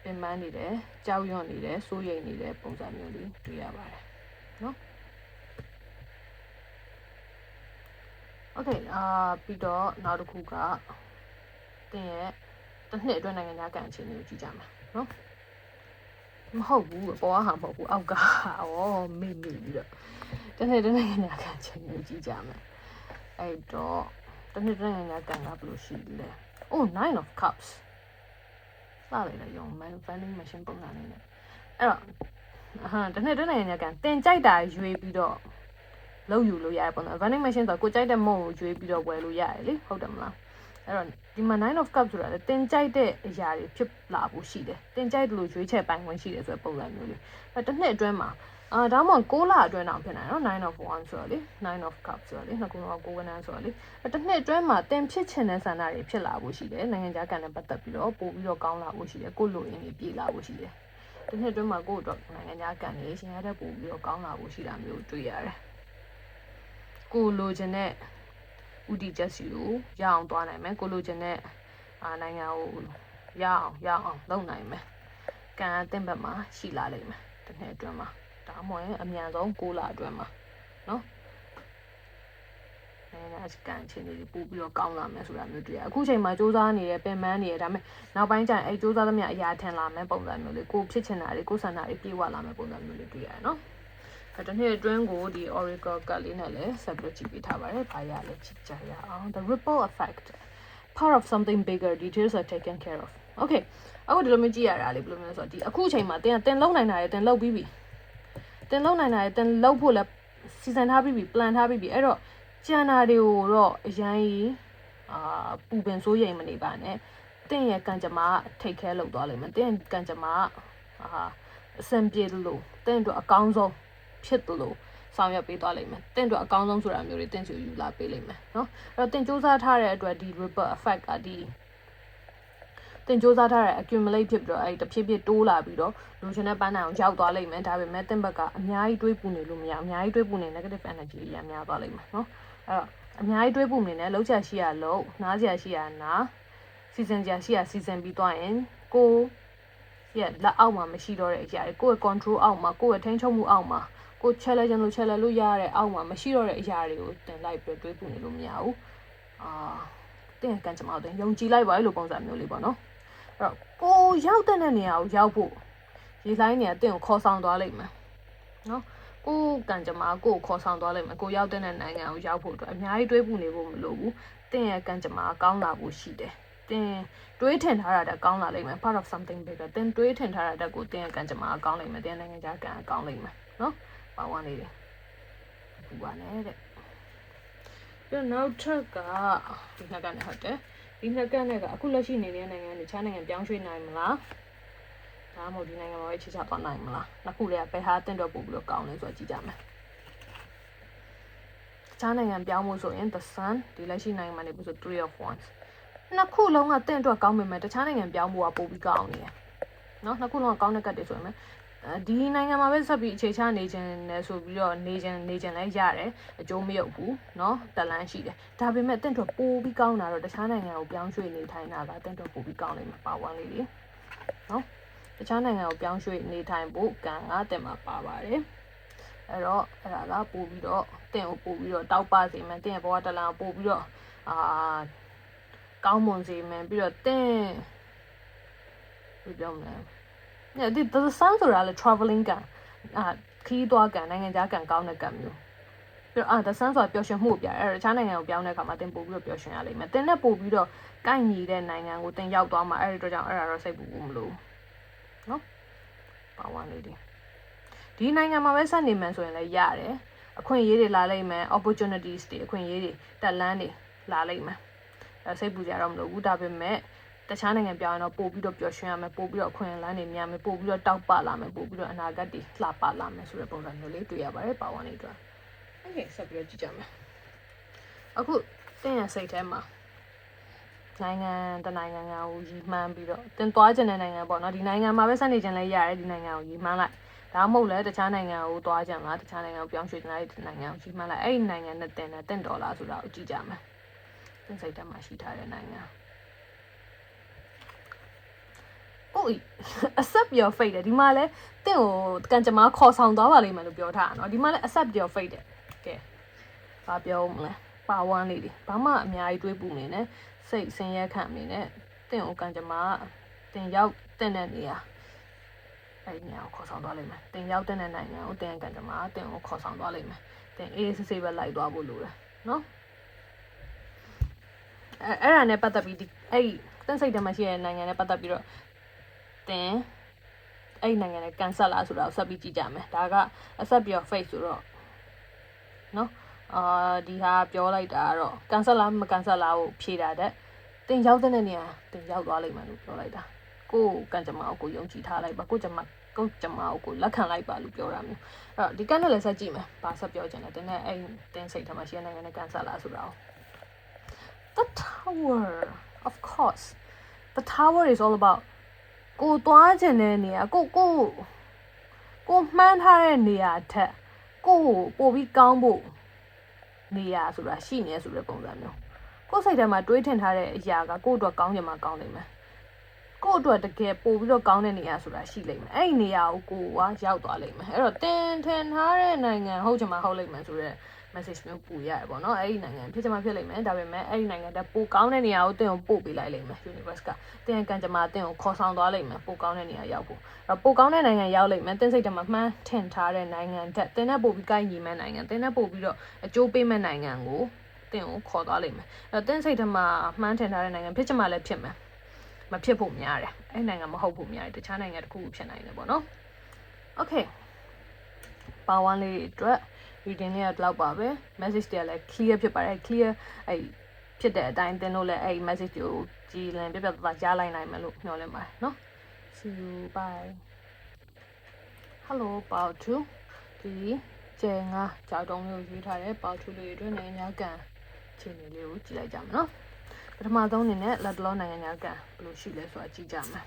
S1: ပင်ပန်းနေတယ်ကြောက်ရွံ့နေတယ်စိုးရိမ်နေတဲ့ပုံစံမျိုးလေးတွေ့ရပါတယ်နော် Okay ပြီးတော့နောက်တစ်ခုကတင်ရဲ့တ တစ်နှစ်အတွင်းနိုင်ငံခြားကန်ချင်းတွေကိုကြည့်ကြမယ်နော်မဟုတ်ဘူးပေါ်ဟာမဟုတ်ဘူးအောက်ကမေ့ပြီးတော့တစ်နှစ်အတွင်းနိုင်ငံခြားကန်ချင်းတွေကိုကြည့်ကြမယ်အဲ့တော့တစ်နှစ်အတွင်းနိုင်ငံခြားကန်ကဘယ်လိုရှိလဲ 9 of cups လာလေရုံ vending machine ပုံစံလေးနဲ့အဲ့တော့တစ်နှစ်အတွင်းနိုင်ငံခြားကန်တင်ကြိုက်တာရွေးပြီးတော့လောက်ယူလို့ရတယ်ပုံစံ vending machine ဆိုတော့ကိုကြိုက်တဲ့မုံကိုရွေးပြီးတော့ဝယ်လို့ရတယ်လေဟုတ်တယ်မလားအဲ့တော့ဒီမှာ9 of cups ဆိုတာလေတင်ကြိုက်တဲ့အရာတွေဖြစ်လာဖို့ရှိတယ်တင်ကြိုက်လို့ရွေးချက်ပိုင်ခွင့်ရှိတယ်ဆိုတဲ့ပုံစံမျိုးလေးအဲ့တစ်နှစ်အတွင်းမှာဒါမှမဟုတ်6လအတွင်းတော့ဖြစ်နိုင်နော်9 of 1ဆိုတော့လေ9 of cups ဆိုတော့လေနှစ်ခုတော့9ကဏ္ဍဆိုတော့လေတစ်နှစ်အတွင်းမှာတင်ဖြစ်ချင်တဲ့ဆန္ဒတွေဖြစ်လာဖို့ရှိတယ်နိုင်ငံခြားကန်နဲ့ပတ်သက်ပြီးတော့ပို့ပြီးတော့ကောင်းလာဖို့ရှိတယ်ကိုလိုအင်းတွေပြေလာဖို့ရှိတယ်တစ်နှစ်အတွင်းမှာကိုအတွက်နိုင်ငံခြားကန်တွေရှင်ရတဲ့ပို့ပြီးတော့ကောင်းလာဖို့ရှိတာမျိုးတွေ့ရတယ်ကိုလိုချင်တဲ့ဥတီချက်စီကိုရအောင်သွားနိုင်မယ်ကိုလိုချင်တဲ့နိုင်ငံကိုရအောင်လုပ်နိုင်မယ်ကံအသင့်ဘက်မှာရှိလာလိမ့်မယ်တစ်နှစ်အတွင်းမှာဒါမှမဟုတ်အမြန်ဆုံး6လအတွင်းမှာနော်နိုင်ငံကန်ချင်းတွေပို့ပြီးတော့ကောင်းလာမယ်ဆိုတာမျိုးတွေ့ရအခုချိန်မှာစူးစမ်းနေတယ်ပင်ပန်းနေတယ်ဒါပေမဲ့နောက်ပိုင်းကျရင်အဲ့စူးစမ်းသမျှအရာထင်လာမယ်ပုံစံမျိုးလေးကိုဖြစ်ချင်တာတွေကိုဆန္ဒတွေပြေဝလာမယ်ပုံစံမျိုးလေးတွေ့ရတယ်နော်အဲ့တစ်နှစ်အတွင်းကိုဒီ Oracle ကလေးနဲ့လည်းဆက်ပြီးကြည့်ပေးထားပါတယ်ဘာရလဲကြည့်ကြရအောင် the ripple effect part of something bigger details are taken care of okay အခုဒီလိုမျိုးကြည့်ရတာလေဘယ်လိုမျိုးဆိုတော့ဒီအခုချိန်မှာတင်လုံနိုင်တာတွေတင်လုံပြီးပြီတင်လုံနိုင်တာတွေတင်လုံဖို့လဲစီစဉ်ထားပြီးပြီ plan ထားပြီးပြီအဲ့တော့ကျန်တာတွေကိုတော့အရင်ပူပင်စိုးရိမ်မနေပါနဲ့တင်ရဲ့ကံကြမ္မာထိတ်ခဲလောက်သွားလိမ့်မယ်တင်ကံကြမ္မာအဆင်ပြေလို့တင်တို့အကောင်းဆုံးဖြစ်လို့ဆောင်ရွက်ပေးသွားလိမ့်မယ်တင်တို့အကောင်းဆုံးဆိုတာမျိုးတွေတင်စီယူလာပေးလိမ့်မယ်နော်အဲ့တော့တင်စူးစမ်းထားတဲ့အတွက်ဒီ ripple effect ကဒီတင်စူးစမ်းထားတဲ့ accumulate ဖြစ်ပြီးတော့အဲ့တဖြည်းဖြည်းတိုးလာပြီးတော့လူရှင်တဲ့ပန်းတိုင်ကိုရောက်သွားလိမ့်မယ်ဒါပေမဲ့တင်ဘက်ကအများကြီးတွေးပူနေလို့မရအများကြီးတွေးပူနေ negative energy အများများသွားလိမ့်မယ်နော်အဲ့တော့အများကြီးတွေးပူနေနဲ့လှုပ်ချက်ရှိရလို့နားစရာရှိရနာစီစဉ်စရာရှိရစီစဉ်ပြီးသွားရင်ကိုရဲ့လက်အောက်မှာမရှိတော့တဲ့အရာတွေကိုယ့်ရဲ့ control အောက်မှာကိုယ့်ရဲ့ထိန်းချုပ်မှုအောက်မှာကို challenge လို့ရတဲ့အောက်မှာမရှိတော့တဲ့အရာတွေကိုတင်လိုက်ပြီးတွေးပူနေလို့မရဘူးတင်ကန်ကြမအောင်တင်ယုံကြည်လိုက်ပါလို့ပုံစံမျိုးလေးပေါ့နော်အဲ့တော့ကိုရောက်တဲ့နေရာကိုရောက်ဖို့ရေလိုင်းနေရာတင်ကိုခေါ်ဆောင်သွားလိမ့်မယ်နော်ကိုကန်ကြမကိုခေါ်ဆောင်သွားလိမ့်မယ်ကိုရောက်တဲ့နိုင်ငံကိုရောက်ဖို့အတွက်အများကြီးတွေးပူနေဖို့မလိုဘူးတင်ရဲ့ကန်ကြမကောင်းလာဖို့ရှိတယ်တင်တွေးထင်ထားတာတက်ကောင်းလာလိမ့်မယ် part of something bigger တင်တွေးထင်ထားတာတက်ကိုတင်ရဲ့ကန်ကြမကောင်းလိမ့်မယ်တင်နိုင်ငံခြားကန်ကောင်းလိမ့်မယ်နော်ပါဝင်နေတယ်ဘူးပါနဲ့တဲ့ပြီးတော့နောက်ထပ်ကဒီနှစ်ကနဲ့ဟုတ်တယ်ဒီနှစ်ကနဲ့ကအခုလက်ရှိနေတဲ့နိုင်ငံတွေခြားနိုင်ငံပြောင်းရွှေ့နိုင်မလားဒါမှမဟုတ်ဒီနိုင်ငံမှာပဲချစ်ချသွားနိုင်မလားနှစ်ခုလည်းဘယ်ဟာတင့်တော့ပို့ပြီးတော့ကောင်းလဲဆိုတော့ကြည့်ကြမယ်ခြားနိုင်ငံပြောင်းမှုဆိုရင် the sun ဒီလက်ရှိနိုင်ငံမှာနေပြီးဆို3 of wands နှစ်ခုလုံးကတင့်တော့ကောင်းပေမဲ့တခြားနိုင်ငံပြောင်းမှုကပို့ပြီးကောင်းနေတယ်နော်နှစ်ခုလုံးကကောင်းတဲ့ကတ်တွေဆိုရင်ဒီနိုင်ငံမှာပဲဆက်ပြီးအခြေချနေခြင်းနဲ့ဆိုပြီးတော့နေခြင်းလည်းရတယ်အကျိုးမရောက်ဘူးเนาะတလန်းရှိတယ်ဒါပေမဲ့တင့်တော့ပိုးပြီးကောင်းတာတော့တခြားနိုင်ငံကိုပြောင်းရွှေ့နေထိုင်တာကတင့်တော့ပိုးပြီးကောင်းနေမှာပါဝင်လေးတွေเนาะတခြားနိုင်ငံကိုပြောင်းရွှေ့နေထိုင်ဖို့ကံကတင်မှာပါပါတယ်အဲ့တော့အဲ့ဒါကပို့ပြီးတော့တင့်ကိုပို့ပြီးတော့တောက်ပစေမယ်တင့်ရဲ့ဘဝတလန်းကိုပို့ပြီးတော့ကောင်းမွန်စေမယ်ပြီးတော့တင့်ဘယ်ပြောမလဲဒီ the sun ဆိုတာလေ traveling ကခီးသွားကနိုင်ငံခြားကကောင်းတဲ့ကမျိုးပြီးတော့the sun ဆိုတာပျော်ရွှင်မှုပြအဲ့တော့တခြားနိုင်ငံကိုပြောင်းတဲ့အခါမှာတင်ပို့ပြီးတော့ပျော်ရွှင်ရလိမ့်မယ်တင်နဲ့ပို့ပြီးတော့ကိုက်ညီတဲ့နိုင်ငံကိုတင်ရောက်သွားမှာအဲ့ဒီတော့ကြောင့်အဲ့ဒါတော့စိတ်ပူမလို့နော်ပါဝင်နေတယ်ဒီနိုင်ငံမှာပဲဆက်နေမှန်ဆိုရင်လည်းရတယ်အခွင့်အရေးတွေလာလိမ့်မယ် opportunities တွေအခွင့်အရေးတွေတက်လန်းတွေလာလိမ့်မယ်အဲ့စိတ်ပူကြတော့မလို့ဘူးဒါပေမဲ့တခြားနိုင်ငံပြောင်းရင်တော့ပို့ပြီးတော့ပျော်ရွှင်ရမယ်ပို့ပြီးတော့အခွင့်အလမ်းတွေများမယ်ပို့ပြီးတော့တောက်ပလာမယ်ပို့ပြီးတော့အနာဂတ်တွေလှပလာမယ်ဆိုတဲ့ပုံစံမျိုးလေးတွေ့ရပါတယ်ပါဝင်နေတော့ okay ဆက်ပြီးတော့ကြည့်ကြမယ်အခုတင်းရစိတ်ထဲမှာနိုင်ငံတနိုင်ငံကိုရီမှန်းပြီးတော့တင်သွားခြင်းတဲ့နိုင်ငံပေါ့နော်ဒီနိုင်ငံမှာပဲဆက်နေခြင်းလည်းရတယ်ဒီနိုင်ငံကိုရီမှန်းလိုက်ဒါမှမဟုတ်လည်းတခြားနိုင်ငံကိုသွားကြမှာတခြားနိုင်ငံကိုပြောင်းရွှေ့ခြင်းလိုက်ဒီနိုင်ငံကိုရီမှန်းလိုက်အဲ့ဒီနိုင်ငံနဲ့တင်ဒေါ်လာဆိုတာကိုကြည့်ကြမယ်တင်စိတ်ထဲမှာရှိထားတဲ့နိုင်ငံaccept your fate ဒီမှာလဲတင့်ကိုကံကြမ္မာခေါ်ဆောင်သွားပါလိမ့်မယ်လို့ပြောထားတာเนาะဒီမှာလဲ accept your fate တဲ့ကဲဘာပြောမလဲပါဝမ်းလေးတွေဘာမှအများကြီးတွေးပူနေနဲ့စိတ်ဆင်းရဲခံနေနဲ့တ တင်ကိုကန်ကြမှာတင်ရောက်တဲ့နေရာအဲ့နေရာကိုခေါ်ဆောင်သွားလိမ့်မယ်တင်ရောက်တဲ့နိုင်ငံကိုတင်ကန်ကြမှာတင်ကိုခေါ်ဆောင်သွားလိမ့်မယ်တင်အေးစစ်စစ်ပဲလိုက်သွားဖို့လိုတယ်နော်အဲ့ဒါနဲ့ပတ်သက်ပြီးအဲ့တင်စိတ်ထဲမှာရှိတဲ့နိုင်ငံနဲ့ပတ်သက်ပြီးတော့တင်အဲ့နိုင်ငံနဲ့ကန်ဆယ်လာဆိုတာကိုဆက်ပြီးကြည့်ကြမယ်ဒါကအဆက်ပြော face ဆိုတော့နော်ဒီဟာပြောလိုက်တာကတော့ကန်ဆယ်လာမကန်ဆယ်လာကိုဖြေတာတဲ့တင်ရောက်တဲ့နေရာတင်ရောက်သွားလိမ့်မယ်လို့ပြောလိုက်တာကိုကန်ကြမကိုယုံကြည်ထားလိုက်ပါကိုကြမကိုလက်ခံလိုက်ပါလို့ပြောတာမျိုးအဲ့တော့ဒီကန်နဲ့လည်းဆက်ကြည့်မယ်ဘာဆက်ပြောချင်လဲတင်နဲ့အဲ့တင်စိတ်ထဲမှာရှိတဲ့နိုင်ငံနဲ့ကန်ဆယ်လာဆိုတာကို The tower of course the tower is all about ကိုသွားချင်တဲ့နေရာကိုမှန်းထားတဲ့နေရာထက်ကိုပို့ပြီးကောင်းဖို့နေရာဆိုတာရှိနေဆိုတဲ့ပုံစံမျိုးကိုစိတ်ထဲမှာတွေးထင်ထားတဲ့အရာကကိုအတွက်ကောင်းချင်မှကောင်းနိုင်မယ်ကိုအတွက်တကယ်ပို့ပြီးတော့ကောင်းတဲ့နေရာဆိုတာရှိလိမ့်မယ်အဲ့ဒီနေရာကိုကရောက်သွားလိမ့်မယ်အဲ့တော့တင်ထင်ထားတဲ့နိုင်ငံဟုတ်ချင်မှဟုတ်လိမ့်မယ်ဆိုတဲ့ message မျိုးပူရတယ်ပေါ့နော်အဲ့ဒီနိုင်ငံဖြစ်ချင်မှဖြစ်လိမ့်မယ်ဒါပေမဲ့အဲ့ဒီနိုင်ငံတက်ပိုကောင်းတဲ့နေရာကိုတင်ကိုပို့ပေးလိုက်လိမ့်မယ် universe ကတင်ကန်ကြမှာတင်ကိုခေါ်ဆောင်သွားလိမ့်မယ်ပိုကောင်းတဲ့နေရာရောက်ဖို့အဲ့ပိုကောင်းတဲ့နိုင်ငံရောက်လိမ့်မယ်တင်စိတ်ထဲမှာမှန်းထင်ထားတဲ့နိုင်ငံတက်တင်နဲ့ပို့ပြီးကိုင်းညီမဲ့နိုင်ငံတင်နဲ့ပို့ပြီးတော့အကျိုးပေးမဲ့နိုင်ငံကိုတင်ကိုခေါ်သွားလိမ့်မယ်အဲ့တင်စိတ်ထဲမှာမှန်းထင်ထားတဲ့နိုင်ငံဖြစ်ချင်မှလည်းဖြစ်မယ်မဖြစ်ဖို့များတယ်အဲ့နိုင်ငံမဟုတ်ဖို့များတယ်တခြားနိုင်ငံတစ်ခုဖြစ်နိုင်တယ်ပေါ့နော် okay ပါဝါလေးအတွက်reading လေးကလောက်ပါပဲ message တွေကလည်း clear ဖြစ်ပါတယ် clear အဲ့ဖြစ်တဲ့အတိုင်းသင်တို့လည်းအဲ့ message ကိုကြည်လင်ပြပြသားကြားလိုက်နိုင်မယ်လို့မျှော်လင့်ပါတယ်เนาะ see you bye hello ပေါတူဒီကျဲငါကြောက်တုံးလေးကိုရွေးထားတဲ့ပေါတူလေးတွေနဲ့ညာကန်ခြေနေလေးကိုကြည့်လိုက်ကြမယ်เนาะပထမဆုံးအနေနဲ့လက်တလုံးနိုင်ငံညာကန်ဘယ်လိုရှိလဲဆိုတာကြည့်ကြမယ်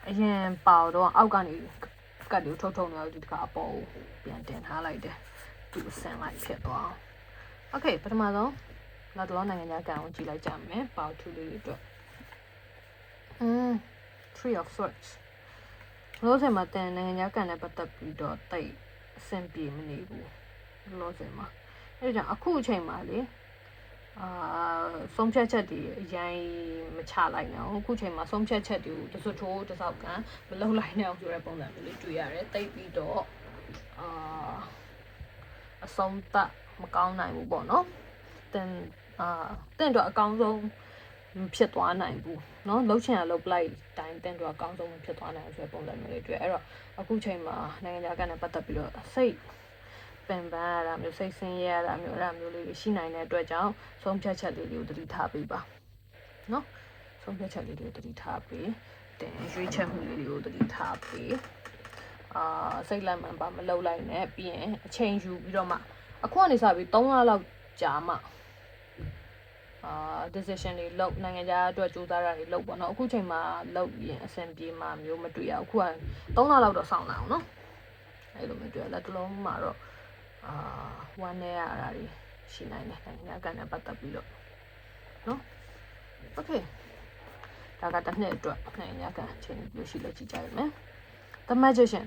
S1: အရင်ပေါတော့အောက်ကနေကတ်ကိုထုတ်နေတော့ဒီတခါအပေါ်ကိုပြန်တင်ထားလိုက်တယ်သူ့ဆန်လိုက်ဖြစ်သွားအောင်โอเคပထမဆုံးနောက်တော့နိုင်ငံခြားကန်ကိုကြည့်လိုက်ကြမယ်ပေါထူလေးတွေအတွက်Three of Swords လို့ဆိုမှတန်နိုင်ငံခြားကန်နဲ့ပတ်သက်ပြီးတော့တိတ်အဆင်ပြေမနေဘူးလို့ဆိုမှအဲဒါကြောင့်အခုအချိန်မှာလေဆုံးဖြတ်ချက်တွေအရင်မချလိုက်နဲ့အခုချိန်မှာဆုံးဖြတ်ချက်တွေကိုတစွတ်ထိုးတစောက်ကမလုံလိုက်နဲ့အောင်ဆိုတဲ့ပုံစံမျိုးလေးတွေ့ရတယ်တိတ်ပြီးတော့အဆုံးသတ်မကောင်းနိုင်ဘူးပေါ့နော်တင်တော့အကောင်းဆုံးဖြစ်သွားနိုင်ဘူးเนาะလှုပ်ချင်ရလှုပ်လိုက်တိုင်းတင်တော့အကောင်းဆုံးဖြစ်သွားနိုင်ဆိုတဲ့ပုံစံမျိုးလေးတွေ့အဲ့တော့အခုချိန်မှာနိုင်ငံခြားကနဲ့ပတ်သက်ပြီးတော့စိတ်ပင်ပန်းရတာမျိုးစိတ်ဆင်းရဲရတာမျိုးအဲ့ဒါမျိုးလေးရှိနိုင်တဲ့အတွက်ကြောင့်ဆုံးဖြတ်ချက်လေးတွေကိုသတိထားပေးပါเนาะဆုံးဖြတ်ချက်လေးတွေကိုသတိထားပေးတင်ရွေးချက်မှုလေးတွေကိုသတိထားပေးစိတ်လက်မှန်ပါမလှုပ်လိုက်နဲ့ပြီးရင်အချိန်ယူပြီးတော့မှအခုကနေစပြီး3လလောက်ကြာမှdecision တွေလုပ်နိုင်ငံခြားအတွက်စူးစမ်းတာတွေလုပ်ပေါ့နော်အခုချိန်မှာလုပ်ရင်အဆင်ပြေမှာမျိုးမတွေ့ရအခုက3လလောက်တော့စောင့်လိုက်အောင်နော်အဲ့လိုမျိုးတွေ့ရလက်တလုံးမှာတော့ဝမ်းနေရတာတွေရှိနိုင်တယ်နိုင်ငံခြားကနေပတ်သက်ပြီးတော့နော် okay ဒါကတစ်နှစ်အတွက်နိုင်ငံခြားကအချိန်ပြရှိလို့ကြည့်ကြရမယ် The Magician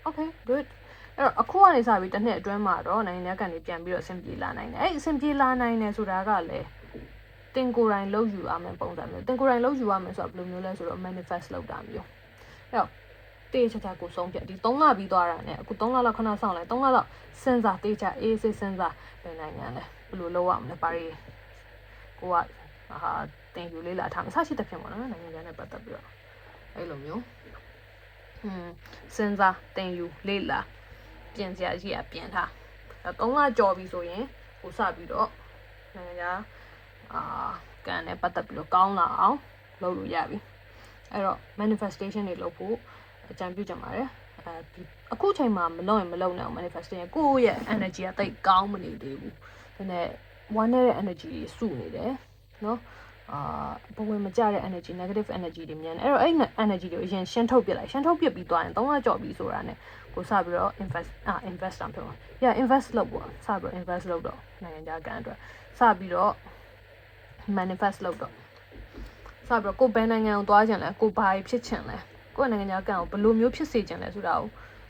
S1: okay good အဲ့တော့အခုကနေစပြီးတစ်နှစ်အတွင်းမှာတော့နိုင်ငံခြားကနေပြန်ပြီးတော့အဆင်ပြေလာနိုင်တယ်အဲ့အဆင်ပြေလာနိုင်တယ်ဆိုတာကလည်းတင်ကိုယ်တိုင်လှုပ်ယူရမယ်ပုံစံမျိုးတင်ကိုယ်တိုင်လှုပ်ယူရမယ်ဆိုတာဘယ်လိုမျိုးလဲဆိုတော့ manifest လုပ်တာမျိုးအဲ့တော့တေးချာချာကိုဆုံးဖြတ်ဒီ3လပြီးသွားတာနဲ့အခု3လလောက်ခဏဆောင်လိုက်3လလောက်စဉ်းစားတေးချာအေးစိတ်စဉ်းစားဘယ်နိုင်ငံလဲဘယ်လိုလုပ်ရမလဲပါရီကိုကတင်ယူလေးလာထားမယ်ဆရှိတဲ့ဖြစ်ပေါ့နော်နိုင်ငံခြားနဲ့ပတ်သက်ပြီးတော့အဲ့လိုမျိုးစဉ်းစားတင်ယူလေးလာပြင်စရာကြီးကပြင်ထား3လကြော်ပြီဆိုရင်ကိုစပြီးတော့နိုင်ငံခြားကန်နဲ့ပတ်သက်ပြီးတော့ကောင်းလာအောင်လုပ်လို့ရပြီအဲ့တော့ manifestation တွေလုပ်ဖို့အကြံပြုချင်ပါတယ်အခုချိန်မှာမလုပ်ရင်မလုပ်နိုင်အောင် manifestation ကိုယ့်ရဲ့ energy ကတိတ်ကောင်းမနေသေးဘူးဒါနဲ့ one ရဲ့ energy စုနေတယ်နော်ဘဝင်မကြတဲ့ energy negative energy တွေမြန်တယ်အဲ့တော့အဲ့ energy တွေကိုအရင်ရှင်းထုတ်ပြလိုက်ရှင်းထုတ်ပြပြီးသွားရင်3လကြော်ပြီးဆိုတာ ਨੇ ကိုစပြီးတော့ invest တောင်ပြောရ invest လုပ်ပေါ့စပြီးတော့ invest လုပ်တော့နိုင်ငံခြားကန်အတွက်စပြီးတော့ manifest လုပ်တော့စပြီးတော့ကိုယ်ဘယ်နိုင်ငံကိုသွားကြလဲကိုဘာဖြစ်ချင်လဲကိုယ်နိုင်ငံခြားကန်ကိုဘယ်လိုမျိုးဖြစ်စေချင်လဲဆိုတာကို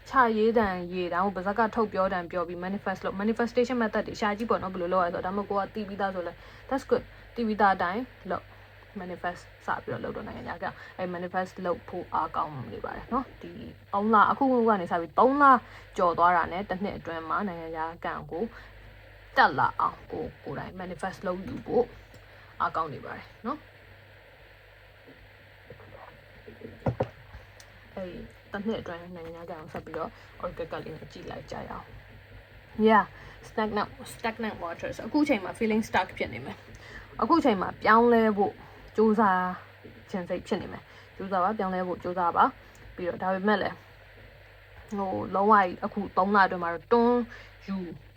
S1: ချရေးတန်ရေးတောင်ပါဇက်ကထုတ်ပြောတန်ပြောပြီး manifest လုပ် manifestation method တွေရှာကြည့်ပေါ့နော်ဘယ်လိုလုပ်ရလဲဆိုတော့ဒါမှမဟုတ်ကိုကတီးပြီးသားဆိုလဲ that's good တီးပြီးသားအတိုင်းလုပ် manifest စပြီးတော့လုပ်တော့နိုင်ငံကအဲ manifest လုပ်ဖို့အားကောင်းနေပါတယ်เนาะဒီ3လအခုကနေစပြီး3လကြော်သွားတာနဲ့တစ်နှစ်အတွင်းမှာနိုင်ငံကန်ကိုတက်လာအောင်ကိုယ်တိုင် manifest လုပ်ယူဖို့အားကောင်းနေပါတယ်เนาะအဲတစ်နှစ်အတွင်းနိုင်ငံကန်ကိုဆက်ပြီးတော့ order ကလေးနဲ့ကြည့်လိုက်ကြရအောင် yeah stagnant waters အခုချိန်မှာ feeling stuck ဖြစ်နေမယ်အခုချိန်မှာပြောင်းလဲဖို့စူးစမ်းခြင်းစိတ်ဖြစ်နေမယ်စူးစမ်းပါပြောင်းလဲဖို့စူးစမ်းပါပြီးတော့ဒါပေမဲ့လည်းလုံးဝအခု3လအတွင်းမှာတော့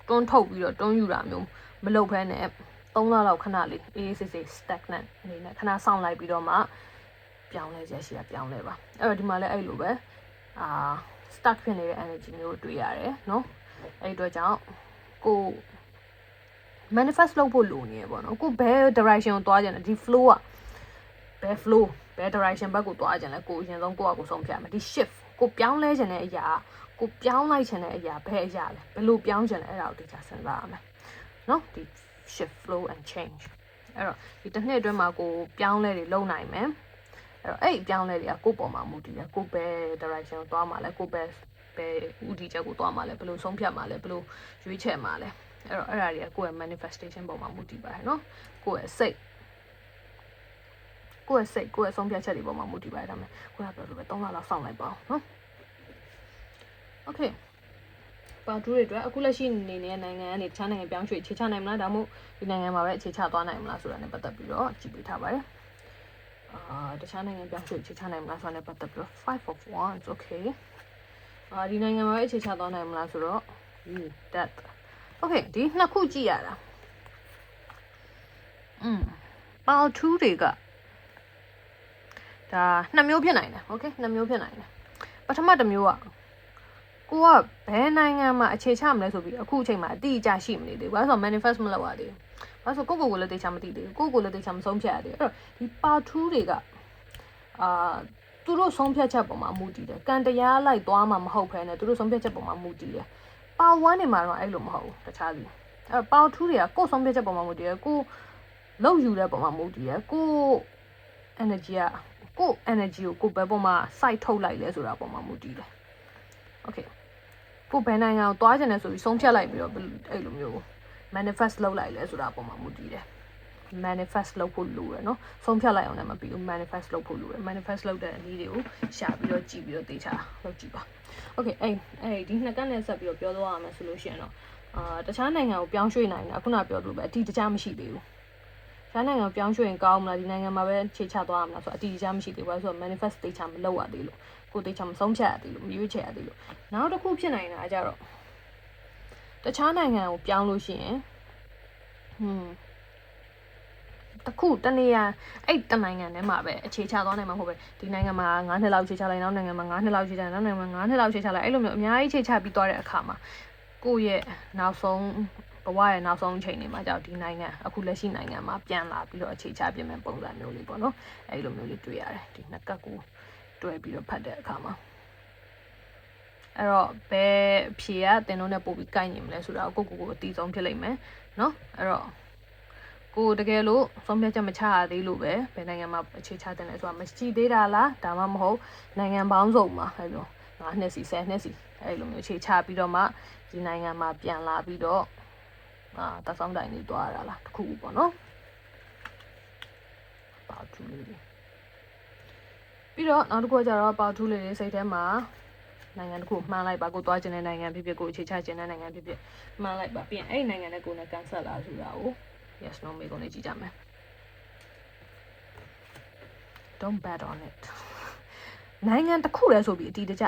S1: တွန်းထုတ်ပြီးတော့တွန်းယူတာမျိုးမလုပ်ဘဲနဲ့3လလောက်ခဏလေးအေးစစ်စစ် stagnant အနေနဲ့ခဏစောင့်လိုက်ပြီးတော့မှပြောင်းလဲရရှိတာပြောင်းလဲပါအဲ့တော့ဒီမှာလည်းအဲ့လိုပဲstuck ဖြစ်နေတဲ့ energy မျိုးတွေ့ရတယ်เนาะအဲ့အတွက်ကြောင့်ကို manifest လုပ်ဖို့လိုနေရပေါ့နော်ကိုဘယ် direction ကိုသွားကြတယ်ဒီ flow อ่ะဘယ် flow ဘယ် direction ဘက်ကိုသွားကြတယ်ကိုအရင်ဆုံးကိုယ့်အကိုဆုံးဖြတ်မယ်ဒီ shift ကိုပြောင်းလဲခြင်းတဲ့အရာကိုပြောင်းလိုက်ခြင်းတဲ့အရာဘယ်အရာလဲဘယ်လိုပြောင်းခြင်းလဲအဲ့ဒါကိုသိချစဉ်းစားရမယ်နော်ဒီ shift flow and change အဲ့တော့ဒီတစ်နှစ်အတွင်းမှာကိုပြောင်းလဲတွေလုပ်နိုင်မယ်အဲ့တော့အဲ့ပြောင်းလဲတွေကကိုယ့်ပေါ်မှာမူတည်တယ်ကိုဘယ် direction ကိုသွားမှာလဲကိုဘယ်ဥတီချက်ကိုသွားမှာလဲဘယ်လိုဆုံးဖြတ်မှာလဲဘယ်လိုရွေးချယ်မှာလဲအဲ့တော့အဲ့ဒါတွေကကိုယ့်ရဲ့ manifestation ပုံမှာမူတည်ပါတယ်เนาะကိုယ့်ရဲ့စိတ်ကိုယ့်ရဲ့ဆုံးဖြတ်ချက်တွေပုံမှာမူတည်ပါတယ်ဒါပေမဲ့ကိုယ်ကပြောလို့ပဲ3လလောက်စောင့်လိုက်ပါအောင်เนาะ okay ပါတူတွေအတွက်အခုလက်ရှိနေနေတဲ့နိုင်ငံကနေတခြားနိုင်ငံပြောင်းရွှေ့အခြေချနိုင်မလားဒါမှမဟုတ်ဒီနိုင်ငံမှာပဲအခြေချသွားနိုင်မလားဆိုတာနဲ့ပတ်သက်ပြီးတော့ကြည့်ပေးထားပါတယ်တခြားနိုင်ငံပြောင်းရွှေ့အခြေချနိုင်မလားဆိုတာနဲ့ပတ်သက်ပြီးတော့5 of wands okay ဒီနိုင်ငံမှာပဲအခြေချသွားနိုင်မလားဆိုတော့ death okay ဒီနှစ်ခုကြည့်ရတာပေါ2တွေကဒါ2မျိုးဖြစ်နိုင်တယ် okay 2မျိုးဖြစ်နိုင်တယ်ပထမတစ်မျိုးကကိုကဘယ်နိုင်ငံမှာအခြေချမလဲဆိုပြီးအခုအချိန်မှာအတိအကျရှိမနေသေးဘူးဘာလို့ဆို manifest မလုပ်ရသေးဘူးဘာလို့ဆိုကိုလည်းသိချမသိသေးဘူးကိုလည်းသိချမဆုံးဖြတ်ရသေးဘူးအဲ့တော့ဒီပေါ2တွေကသူတို့ဆုံးဖြတ်ချက်ပေါ်မှာမူတည်တယ်ကံတရားလိုက်သွားမှာမဟုတ်ဘဲနဲ့သူတို့ဆုံးဖြတ်ချက်ပေါ်မှာမူတည်တယ်ပေါ1နေမှာတော့အဲ့လိုမဟုတ်ဘူးတခြားစီအဲ့တော့ပေါ2တွေကကိုယ်ဆုံးဖြတ်ချက်ပေါ်မှာမူတည်တယ်ကိုလောက်ယူတဲ့ပေါ်မှာမူတည်တယ်ကို energy ကို energy ကိုဘယ်ပေါ်မှာ site ထုတ်လိုက်လဲဆိုတာပေါ်မှာမူတည်တယ် okay ကိုဘယ်နိုင်ငံကိုသွားကြတယ်ဆိုပြီးဆုံးဖြတ်လိုက်ပြီးတော့အဲ့လိုမျိုး manifest လုပ်လိုက်လဲဆိုတာပေါ်မှာမူတည်တယ် manifest လုပ်ဖို့လိုရယ်နော်ဆုံးဖြတ်လိုက်အောင်လည်းမပြီးဘူး manifest လုပ်ဖို့လိုရယ် manifest လုပ်တဲ့အနည်းတွေကိုရှာပြီးတော့ကြည့်ပြီးတော့သိချာလုပ်ကြည့်ပါ okay အဲ့ဒီနှစ်ကနဲ့ဆက်ပြီးတော့ပြောသွားရမယ်ဆိုလို့ရှိရင်တော့တခြားနိုင်ငံကိုပြောင်းရွှေ့နိုင်တာခုနပြောလို့ပဲအတိအကျမရှိသေးဘူးတခြားနိုင်ငံကိုပြောင်းရွှေ့ရင်ကောင်းမလားဒီနိုင်ငံမှာပဲခြေချသွားရမလားဆိုတော့အတိအကျမရှိသေးဘူးဆိုတော့ manifest သိချာမလုပ်ရသေးလို့ကိုသိချာမဆုံးဖြတ်ရသေးလို့မရွေးချယ်ရသေးလို့နောက်တစ်ခုဖြစ်နိုင်တာကြတော့တခြားနိုင်ငံကိုပြောင်းလို့ရှိရင်တခုတနေရအဲ့တနိုင်ငံထဲမှာပဲအခြေချသွားနိုင်မှာမဟုတ်ပဲဒီနိုင်ငံမှာ9နှစ်လောက်အခြေချလိုက်နောက်နိုင်ငံမှာ9နှစ်လောက်အခြေချနောက်နိုင်ငံမှာ9နှစ်လောက်အခြေချလိုက်အဲ့လိုမျိုးအများကြီးအခြေချပြီးသွားတဲ့အခါမှာကိုယ့်ရဲ့နောက်ဆုံးဘဝရဲ့နောက်ဆုံးချိန်တွေမှာကြောက်ဒီနိုင်ငံအခုလက်ရှိနိုင်ငံမှာပြန်လာပြီးတော့အခြေချပြင်မဲ့ပုံစံမျိုးလေးပေါ့နော်အဲ့လိုမျိုးလေးတွေ့ရတယ်ဒီနှစ်ကပ်ကိုတွဲပြီးတော့ဖတ်တဲ့အခါမှာအဲ့တော့ဘယ်အဖြေကတင်တော့နဲ့ပို့ပြီးကိုက်နေမလဲဆိုတာကိုကိုအတီးဆုံးဖြစ်လိမ့်မယ်နော်အဲ့တော့ကိုတကယ်လို့ဆုံးဖြတ်ချက်မချရသေးလို့ပဲဘယ်နိုင်ငံမှာအခြေချတင်လဲဆိုတာမရှိသေးတာလားဒါမှမဟုတ်နိုင်ငံပေါင်းစုံမှာအဲ့လို9နှစ်စီ10နှစ်စီအဲ့လိုမျိုးအခြေချပြီးတော့မှဒီနိုင်ငံမှာပြန်လာပြီးတော့တဆောင်းတိုင်နေသွားရတာလားတခုပေါ့နော်ပေါထူးလေးပြီးတော့နောက်တစ်ခုကကျတော့ပေါထူးလေးတွေစိတ်ထဲမှာနိုင်ငံတစ်ခုမှန်းလိုက်ပါကိုသွားခြင်းတဲ့နိုင်ငံဖြစ်ဖြစ်ကိုအခြေချခြင်းတဲ့နိုင်ငံဖြစ်ဖြစ်မှန်းလိုက်ပါပြီးရင်အဲ့ဒီနိုင်ငံနဲ့ကိုယ်နဲ့ကန်ဆက်လာဆိုတာကို yes no မေးခွန်းလေးကြည့်ကြမယ် don't bet on it နိုင်ငံတစ်ခုလဲဆိုပြီးအတီးတကျ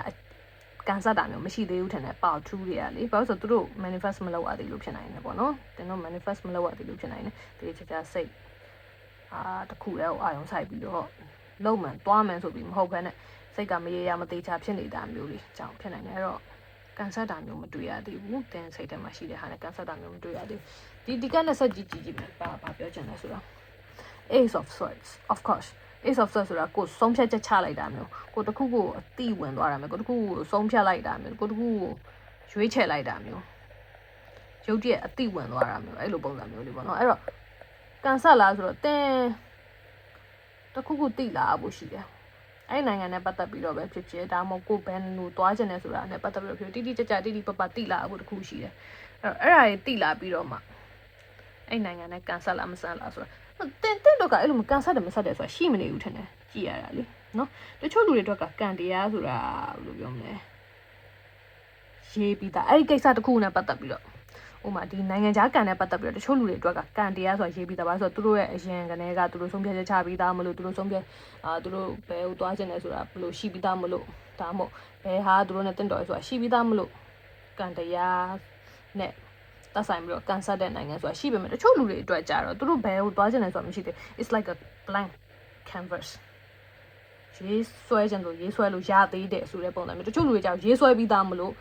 S1: ကန်ဆက်တာမျိုးမရှိသေးဘူးထင်တယ်ပေါထူးတွေကလေဘာလို့ဆိုသူတို့ manifest မလုပ်ရသေးလို့ဖြစ်နိုင်တယ်ပေါ့နော်တင်တော့ manifest မလုပ်ရသေးလို့ဖြစ်နိုင်တယ်ဒီချာချာစိတ်တစ်ခုလဲကိုအာရုံစိုက်ပြီးတော့လုံးမှန်သွားမှန်ဆိုပြီးမဟုတ်ဘဲနဲ့စိတ်ကမရေရာမသေးချာဖြစ်နေတာမျိုးလေးကြောင့်ဖြစ်နိုင်တယ်အဲ့တော့ကန်ဆက်တာမျိုးမတွေ့ရသေးဘူးတင်စိတ်ထဲမှာရှိတဲ့ဟာနဲ့ကန်ဆက်တာမျိုးမတွေ့ရသေးဘူးဒီကနဲ့ဆက်ကြည့်မယ်ဘာပြောချင်လဲဆိုတော့ Ace of Swords of course Ace of Swords ဆိုတာကိုဆုံးဖြတ်ချက်ချလိုက်တာမျိုးကိုတခုကိုအတိဝင်သွားတာမျိုးကိုတခုကိုဆုံးဖြတ်လိုက်တာမျိုးကိုတခုကိုရွေးချယ်လိုက်တာမျိုးရုပ်တရက်အတိဝင်သွားတာမျိုးအဲ့လိုပုံစံမျိုးလေးပေါ့နော်အဲ့တော့ကန်ဆက်လားဆိုတော့တင် တခုခုတိလာဖို့ရှိတယ်အဲ့နိုင်ငံနဲ့ပတ်သက်ပြီးတော့ပဲဖြစ်ဖြစ်ဒါမှမဟုတ်ကိုဘန်ကိုသွားခြင်းနဲ့ဆိုတာနဲ့ပတ်သက်ပြီးတော့ဖြစ်တိတိကျကျတိတိပပတိလာဖို့တခုရှိတယ်အဲ့ဒါတွေတိလာပြီးတော့မှအဲ့နိုင်ငံနဲ့ကန်ဆယ်လားမဆန်လားဆိုတာတင်တော့ကအဲ့လိုမကန်ဆယ်တယ်မဆက်တယ်ဆိုတာရှိမနေဘူးထင်တယ်ကြည်ရတာလေနော်တချို့လူတွေတော့ကကန်တရားဆိုတာဘယ်လိုပြောမလဲရေးပြီးသားအဲ့ဒီကိစ္စတစ်ခုနဲ့ပတ်သက်ပြီးတော့ဥမာဒီနိုင်ငံခြားကန်နဲ့ပတ်သက်ပြီးတော့တချို့လူတွေအတွက်ကကန်တရားဆိုတာရေးပြီးသားပါဆိုတော့သူတို့ရဲ့အရင်ကနေကသူတို့ဆုံးဖြတ်ချက်ချပြီးသားမလို့သူတို့ဆုံးဖြတ်သူတို့ဘယ်ကိုသွားခြင်းလဲဆိုတာဘယ်လိုရှိပြီးသားမလို့ဒါမှမဟုတ်ဘယ်ဟာသူတို့နဲ့တင့်တော်ဆိုတာရှိပြီးသားမလို့ကန်တရားနဲ့သက်ဆိုင်ပြီးတော့ကန်ဆယ်တဲ့နိုင်ငံဆိုတာရှိပေမဲ့တချို့လူတွေအတွက်ကြတော့သူတို့ဘယ်ကိုသွားခြင်းလဲဆိုတာမရှိသေး It's like a blank canvas ရေးဆွဲခြင်းလို့ရေးဆွဲလို့ရသေးတယ်ဆိုတဲ့ပုံစံမျိုးတချို့လူတွေကြောက်ရေးဆွဲပြီးသားမလို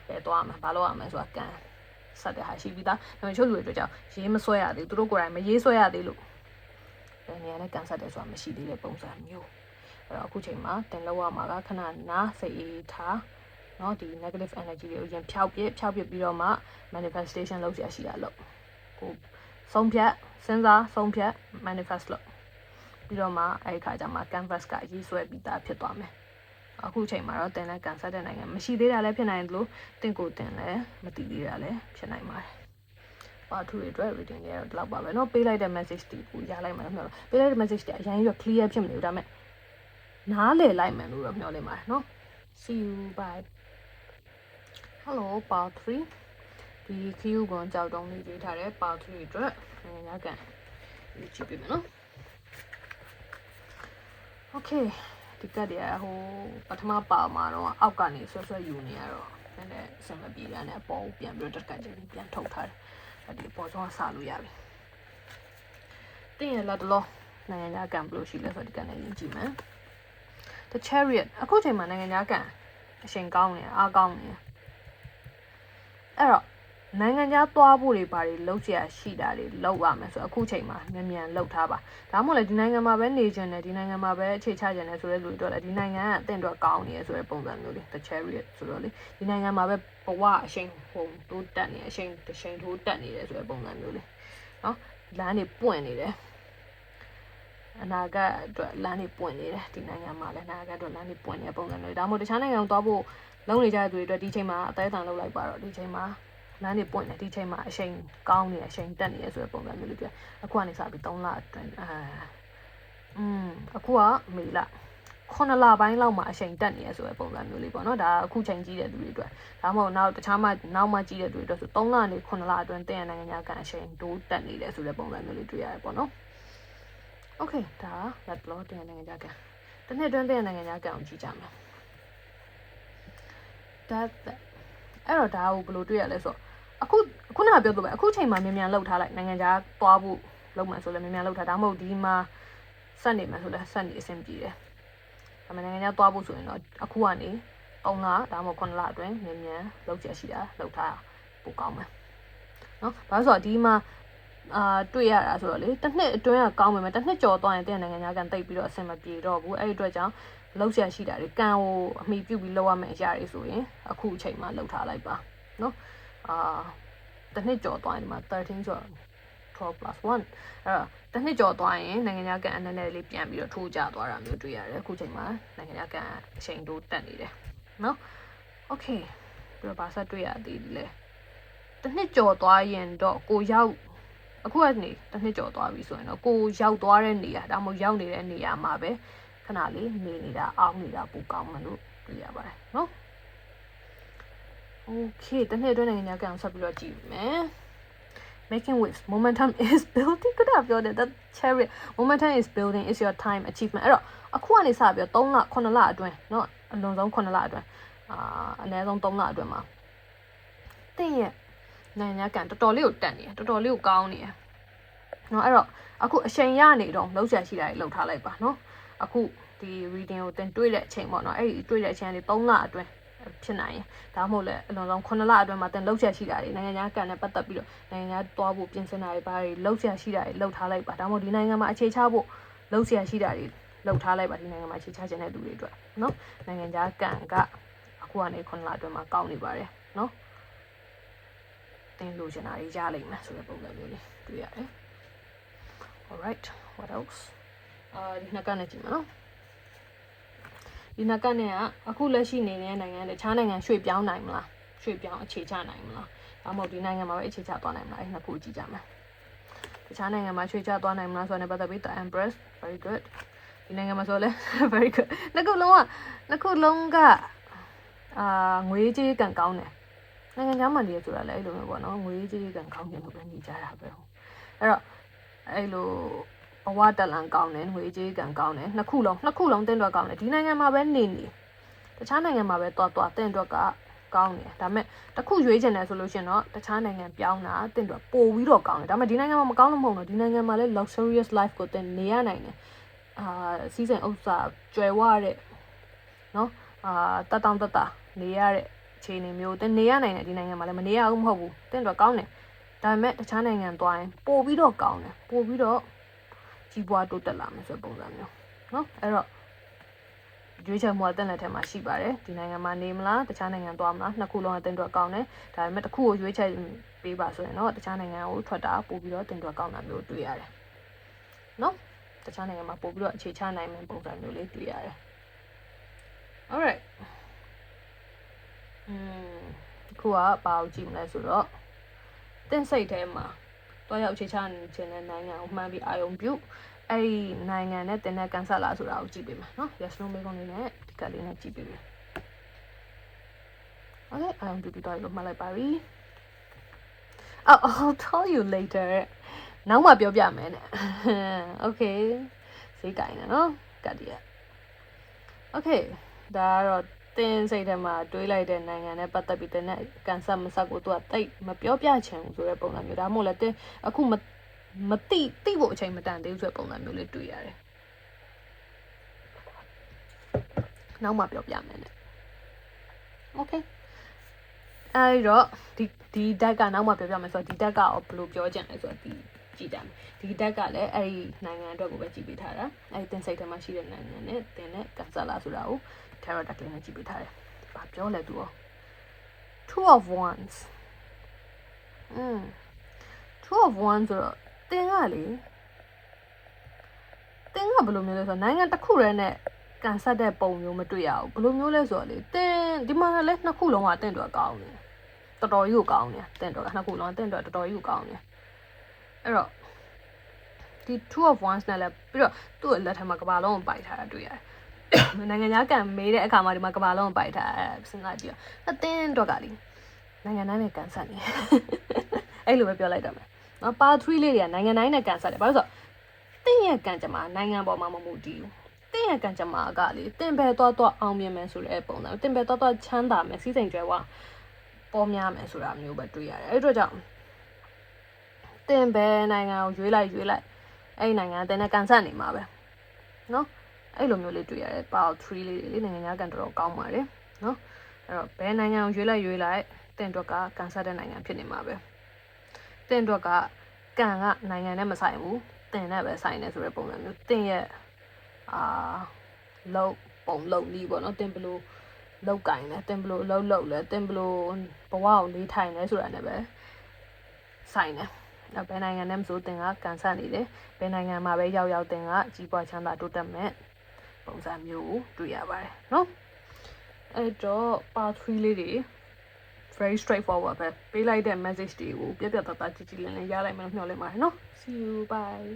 S1: ့ပဲသွားမှာဘာလို့ရမလဲဆိုတာကန်ဆက်တဲ့ဟာရှိပြီးသားဒါပေမဲ့တချို့လူတွေအတွက်ကြောက်ရေးမဆွဲရသေးသူတို့ကိုယ်တိုင်မရေးဆွဲရသေးလို့ဘယ်နေရာနဲ့ကန်ဆက်တယ်ဆိုတာမရှိသေးတဲ့ပုံစံမျိုးအဲ့တော့အခုချိန်မှာတင်လောက်ရမှာကခဏနားစိတ်အေးထားเนาะဒီ negative energy တွေကိုရင်ဖျောက်ပြပြီးတော့မှ manifestation လုပ်ရရှိတာလို့ကိုဆုံးဖြတ်စဉ်းစားဆုံးဖြတ် manifest လုပ်ပြီးတော့မှအဲ့ဒီခါကျမှ canvas ကရေးဆွဲပြီးသားဖြစ်သွားမယ်အခုချိန်မှာတော့တင်တဲ့ကန်ဆက်တဲ့နိုင်ငံမရှိသေးတာလည်းဖြစ်နိုင်တယ်လို့တင်ကိုတင်လည်းမသိသေးတာလည်းဖြစ်နိုင်ပါတယ်ပါထူတွေအတွက် reading တွေတော့လောက်ပါပဲเนาะပေးလိုက်တဲ့ message တွေကိုရလိုက်မှလို့မျှော်လို့ပေးလိုက်တဲ့ message တွေအရင်က clear ဖြစ်မနေဘူးဒါပေမဲ့နားလည်လိုက်မှလို့တော့မျှော်လင့်ပါတယ်เนาะ see you bye hello part 3ဒီ Q ကွန်ကြောက်တုံးလေးရေးထားတဲ့ part 3အတွက်နိုင်ငံခြားကန်ရေးကြည့်ပေးမယ်เนาะ okay ဒီကတ်ရဟိုပထမပါမှာတော့အောက်ကနေဆွဲယူနေရတော့နည်းနည်းအဆင်မပြေတာနဲ့အပေါ်ပြန်ပြီးတော့တက်ကတ်ချင်းပြန်ထုတ်ထားတယ်ဒီအပေါ်ဆုံးဆလို့ရပြီတင်ရလာတော့နိုင်ငံခြားကန်ဘလို့ရှိလဲဆိုဒီကနေရင်ကြည့်မယ် The Chariot အခုချိန်မှာနိုင်ငံခြားကန်အချိန်ကောင်းနေအားကောင်းနေအဲ့တော့နိုင်ငံခြားသွားဖို့တွေဘာတွေလုပ်ကြရရှိတာတွေလုပ်ရမယ်ဆိုအခုချိန်မှာမြန်လုပ်ထားပါဒါမှမဟုတ်လေဒီနိုင်ငံမှာပဲနေကြတယ်ဒီနိုင်ငံမှာပဲအခြေချကြတယ်ဆိုတဲ့လူတွေတော့လေဒီနိုင်ငံကအသင့်တော့ကောင်းနေရဆိုတဲ့ပုံစံမျိုးလေး The Chariot ဆိုတော့လေဒီနိုင်ငံမှာပဲဘဝအချိန်တိုးတက်နေအချိန်တစ်ချိန်တိုးတက်နေတယ်ဆိုတဲ့ပုံစံမျိုးလေးနော်လမ်းတွေပွင့်နေတယ်အနာဂတ်အတွက်လမ်းတွေပွင့်နေတယ်ဒီနိုင်ငံမှာလည်းအနာဂတ်အတွက်လမ်းတွေပွင့်နေတဲ့ပုံစံမျိုးဒါမှမဟုတ်တခြားနိုင်ငံကိုသွားဖို့လုံးနေကြတဲ့သူတွေအတွက်ဒီချိန်မှာအသေးအံလုပ်လိုက်ပါတော့ဒီချိန်မှာလမ်းတွေပွင့်နေဒီချိန်မှာအချိန်ကောင်းနေအချိန်တက်နေရဆိုတဲ့ပုံစံမျိုးလေးပြအခုကနေစပြီး3လအတွင်းအခုကမေလ9လပိုင်းလောက်မှာအချိန်တက်နေရဆိုတဲ့ပုံစံမျိုးလေးပေါ့နော်ဒါအခုချိန်ကြီးတဲ့သူတွေအတွက်ဒါမှမဟုတ်နောက်တခြားမှနောက်မှကြီးတဲ့သူတွေအတွက်ဆို3လနေ9လအတွင်းတင်ရနိုင်ငံများကန်အချိန်တိုးတက်နေတယ်ဆိုတဲ့ပုံစံမျိုးလေးတွေ့ရတယ်ပေါ့နော်โอเคဒါလက်လောတင်နိုင်ငံများကန်တစ်နှစ်အတွင်းတင်နိုင်ငံများကန်အောင်ကြည့်ကြမယ်ဒါအဲ့တော့ဒါကိုဘယ်လိုတွေ့ရလဲဆိုတော့ခုနကပြောလို့ပဲအခုချိန်မှာမြန်လောက်ထားလိုက်နိုင်ငံခြားသွားဖို့လုပ်မှဆိုလည်းမြန်လောက်ထားဒါမှမဟုတ်ဒီမှာစက်နေမှဆိုလည်းစက်နေအဆင်ပြေတယ်ဒါမှနိုင်ငံခြားသွားဖို့ဆိုရင်တော့အခုကနေ3လဒါမှမဟုတ်9လအတွင်းမြန်လောက်ချက်ရှိတာလောက်ထားပိုကောင်းမယ်နော်ဘာလို့ဆိုတော့ဒီမှာတွေ့ရတာဆိုတော့လေတစ်နှစ်အတွင်းကကောင်းပေမဲ့တစ်နှစ်ကျော်သွားရင်တဲ့နိုင်ငံခြားကန်တိတ်ပြီးတော့အဆင်မပြေတော့ဘူးအဲ့ဒီအတွက်ကြောင့်လောက်ချက်ရှိတာတွေကံကိုအမိပြုတ်ပြီးလောက်ရမယ့်အရာတွေဆိုရင်အခုအချိန်မှာလောက်ထားလိုက်ပါနော်တစ်နှစ်ကျော်သွားရင်ဒီမှာ13ကျော်12 plus 1တစ်နှစ်ကျော်သွားရင်နိုင်ငံခြားကန်အနေနဲ့လေးပြန်ပြီးတော့ထိုးကျသွားတာမျိုးတွေ့ရတယ်အခုချိန်မှာနိုင်ငံခြားကန်အချိန်တိုးတက်နေတယ်နော်โอเคပြီးတော့ဘာဆက်တွေ့ရသေးလဲတစ်နှစ်ကျော်သွားရင်တော့ကိုရောက်အခုကနေတစ်နှစ်ကျော်သွားပြီဆိုရင်တော့ကိုရောက်သွားတဲ့နေရာဒါမှမဟုတ်ရောက်နေတဲ့နေရာမှာပဲခဏလေးနေနေတာအောင်းနေတာပိုကောင်းမှလို့တွေ့ရပါတယ်နော် Okay တနေ့အတွင်းနိုင်ငံခြားကန်ဆက်ပြီးတော့ကြည့်မယ် Making waves momentum is building ကပြောတယ် that chariot momentum is building is your time achievement အဲ့တော့အခုကနေစပြီးတော့3လ9လအတွင်းเนาะအလွန်ဆုံး9လအတွင်းအနည်းဆုံး3လအတွင်းမှာတင်းရဲ့နိုင်ငံကန်တော်တော်လေးကိုတက်နေတယ်တော်တော်လေးကိုကောင်းနေတယ်เนาะအဲ့တော့အခုအချိန်ရနေတော့လောက်ချက်ရှိတာတွေလောက်ထားလိုက်ပါเนาะအခုဒီ reading ကိုတင်တွေ့တဲ့အချိန်ပေါ့เนาะအဲ့ဒီတွေ့တဲ့အချိန်ကနေ3လအတွင်းဖြစ်နိုင်ရင်ဒါမှမဟုတ်လည်းအလွန်ဆုံး9လအတွင်းမှာတင်လောက်ချက်ရှိတာတွေနိုင်ငံခြားကန်နဲ့ပတ်သက်ပြီးတော့နိုင်ငံခြားသွားဖို့ပြင်ဆင်တာတွေဘာတွေလောက်ချက်ရှိတာတွေလောက်ထားလိုက်ပါဒါမှမဟုတ်ဒီနိုင်ငံမှာအခြေချဖို့လောက်ချက်ရှိတာတွေလောက်ထားလိုက်ပါဒီနိုင်ငံမှာအခြေချခြင်းတဲ့လူတွေအတွက်เนาะနိုင်ငံခြားကန်ကအခုကနေ9လအတွင်းမှာကောင်းနေပါတယ်เนาะတင်လို့ချင်တာတွေရလိမ့်မယ်ဆိုတဲ့ပုံစံမျိုးလေးတွေ့ရတယ် All right what else ဒီနှစ်ကနဲ့ကြည့်မှာနော်ဒီနှစ်ကနဲ့ကအခုလက်ရှိနေတဲ့နိုင်ငံတခြားနိုင်ငံရွှေ့ပြောင်းနိုင်မလားရွှေ့ပြောင်းအခြေချနိုင်မလားဒါမှမဟုတ်ဒီနိုင်ငံမှာပဲအခြေချသွားနိုင်မလားအဲ့နှစ်ခုကြည့်ကြမယ်တခြားနိုင်ငံမှာရွှေ့ချသွားနိုင်မလားဆိုတာနဲ့ပတ်သက်ပြီး The Empress very good ဒီနိုင်ငံမှာဆိုလဲ very good နှစ်ခုလုံးကငွေကြေးကန်ကောင်းတယ်နိုင်ငံခြားမှာနေရဆိုတာလဲအဲ့လိုမျိုးပေါ့နော်ငွေကြေးကန်ကောင်းတယ်လို့ပဲနေကြတာပဲအဲ့တော့အဲ့လိုဘဝတက်လန်ကောင်းတယ်ငွေကြေးကန်ကောင်းတယ်နှစ်ခုလုံးတင်းတော့ကောင်းတယ်ဒီနိုင်ငံမှာပဲနေတခြားနိုင်ငံမှာပဲသွားတင်းတော့ကကောင်းတယ်ဒါပေမဲ့တစ်ခုရွေးချယ်တယ်ဆိုလို့ရှင်တော့တခြားနိုင်ငံပြောင်းတာတင်းတော့ပို့ပြီးတော့ကောင်းတယ်ဒါပေမဲ့ဒီနိုင်ငံမှာမကောင်းလို့မဟုတ်တော့ဒီနိုင်ငံမှာလဲ luxurious life ကိုတင်းနေရနိုင်တယ်စီးစိမ်ဥစ္စာကျွယ်ဝတဲ့နော်တတောင်တတနေရတဲ့အခြေအနေမျိုးတင်းနေရနိုင်တယ်ဒီနိုင်ငံမှာလည်းမနေရဘူးမဟုတ်ဘူးတင်းတော့ကောင်းတယ်ဒါပေမဲ့တခြားနိုင်ငံသွားရင်ပို့ပြီးတော့ကောင်းတယ်ပို့ပြီးတော့ကြီးပွားတိုးတက်လာမယ်ဆိုတဲ့ပုံစံမျိုးနော်အဲ့တော့ရွေးချယ်မှုအတက်လက်ထဲမှာရှိပါတယ်ဒီနိုင်ငံမှာနေမလားတခြားနိုင်ငံသွားမလားနှစ်ခုလုံးအတင်းတော့ကောင်းတယ်ဒါပေမဲ့တစ်ခုကိုရွေးချယ်ပေးပါဆိုရင်တော့တခြားနိုင်ငံကိုထွက်တာပို့ပြီးတော့တင်းတော့ကောင်းတာမျိုးတွေ့ရတယ်နော်တခြားနိုင်ငံမှာပို့ပြီးတော့အခြေချနိုင်မယ့်ပုံစံမျိုးလေးတွေ့ရတယ် alright ခုကဘာကိုကြည့်မလဲဆိုတော့တင်းစိတ်ထဲမှာတွားရောက်အခြေချခြင်းတဲ့နိုင်ငံကိုမှန်းပြီးအာရုံပြုအဲ့ဒီနိုင်ငံနဲ့တင်းတဲ့ကန်ဆယ်လာဆိုတာကိုကြည့်ပေးမယ်နော် yes no မေးခွန်းလေးနဲ့ဒီကလေးနဲ့ကြည့်ပေးမယ် okay အာရုံပြုပြီးတော့လို့မှတ်လိုက်ပါပြီ I'll tell you later နောက်မှပြောပြမယ်နဲ့ okay စိတ်ကိုင်းနေနော်ကတ်တည်း okay ဒါကတော့တင်းစိတ်ထဲမှာတွေးလိုက်တဲ့နိုင်ငံနဲ့ပတ်သက်ပြီးတဲ့ကန်ဆယ်မဆက်ကိုသူကတိတ်မပြောပြချင်ဘူးဆိုတဲ့ပုံစံမျိုးဒါမှမဟုတ်လည်းတင်းအခုမတိဖို့အချိန်မတန်သေးဘူးဆိုတဲ့ပုံစံမျိုးလေးတွေ့ရတယ်နောက်မှပြောပြမယ်နဲ့ okay အဲ့တော့ဒီဓာတ်ကနောက်မှပြောပြမယ်ဆိုတော့ဒီဓာတ်ကဘယ်လိုပြောချင်လဲဆိုတော့ဒီကြည့်တယ်ဒီဓာတ်ကလည်းအဲ့ဒီနိုင်ငံအတွက်ကိုပဲကြည့်ပေးထားတာအဲ့ဒီတင်စိတ်ထဲမှာရှိတဲ့နိုင်ငံနဲ့တင်တဲ့ကန်ဆယ်လာဆိုတာကို tarot deck လေးနဲ့ကြည့်ပေးထားတယ်။ဘာပြောလဲသူရော Two of Wands Two of Wands ဆိုတော့တင်ကဘယ်လိုမျိုးလဲဆိုတော့နိုင်ငံတစ်ခုတည်းနဲ့ကန်ဆက်တဲ့ပုံမျိုးမတွေ့ရဘူးဘယ်လိုမျိုးလဲဆိုတော့လေတင်ဒီမှာလည်းနှစ်ခုလုံးကတင်တော့ကောင်းတယ်တော်တော်ကြီးကိုကောင်းတယ်တင်တော့နှစ်ခုလုံးတင်တော့တော်တော်ကြီးကိုကောင်းတယ်အဲ့တော့ဒီ Two of Wands နဲ့လည်းပြီးတော့သူ့လက်ထက်မှာကဘာလုံးကိုပိုက်ထားတာတွေ့ရတယ်နိုင်ငံသားကံမေးတဲ့အခါမှာဒီမှာကဘာလုံးကိုပိုက်ထားစဉ်းစားကြည့်တော့အတင်းတော့ကလေနိုင်ငံတိုင်းနဲ့ကန်ဆက်နေအဲ့လိုပဲပြောလိုက်တော့မယ်နော် Power 3 လေးတွေကနိုင်ငံတိုင်းနဲ့ကန်ဆက်တယ်ဘာလို့ဆိုတော့တင်းရဲ့ကန်ကြမှာနိုင်ငံပေါ်မှာမမှုတည်ဘူးတင်းရဲ့ကန်ကြမှာကလေတင်းပဲတော့အောင်မြင်မယ်ဆိုတဲ့ပုံစံတင်းပဲတော့ချမ်းသာမယ်စီးစိမ်ကြွယ်ဝပေါ်များမယ်ဆိုတာမျိုးပဲတွေ့ရတယ်အဲ့အတွက်ကြောင့်တင်းပဲနိုင်ငံကိုရွေးလိုက်အဲ့နိုင်ငံတင်းနဲ့ကန်ဆက်နေမှာပဲနော်အဲ့လိုမျိုးလေးတွေ့ရတယ် Power 3 လေးတွေနိုင်ငံသားကန်တော်ကောင်းပါတယ်နော်အဲ့တော့ဘယ်နိုင်ငံကိုရွေးလိုက်တင်တော့ကကန်ဆယ်တဲ့နိုင်ငံဖြစ်နေမှာပဲတင်တော့ကကန်ကနိုင်ငံနဲ့မဆိုင်ဘူးတင်နဲ့ပဲဆိုင်နေဆိုတဲ့ပုံစံမျိုးတင်ရဲ့လုံပုံလုံလီပေါ့နော်တင်ဘလို့လောက်ကင်လဲတင်ဘလို့လှုပ်လဲတင်ဘလို့ဘဝကိုလေးထိုင်လဲဆိုတာနဲ့ပဲဆိုင်နေအဲ့ဘယ်နိုင်ငံနဲ့မဆိုတင်ကကန်ဆယ်နေတယ်ဘယ်နိုင်ငံမှာပဲရောက်တင်ကကြီးပွားချမ်းသာတိုးတက်မဲ့ပုံစံမျိုးတွေ့ရပါတယ်နော်အဲ့တော့ Part 3 လေးတွေ very straightforward ပဲပေးလိုက်တဲ့ message တွေကိုပြတ်သားသားကြည်လင်းရလိုက်မယ်လို့မျှော်လင့်ပါတယ်နော် see you bye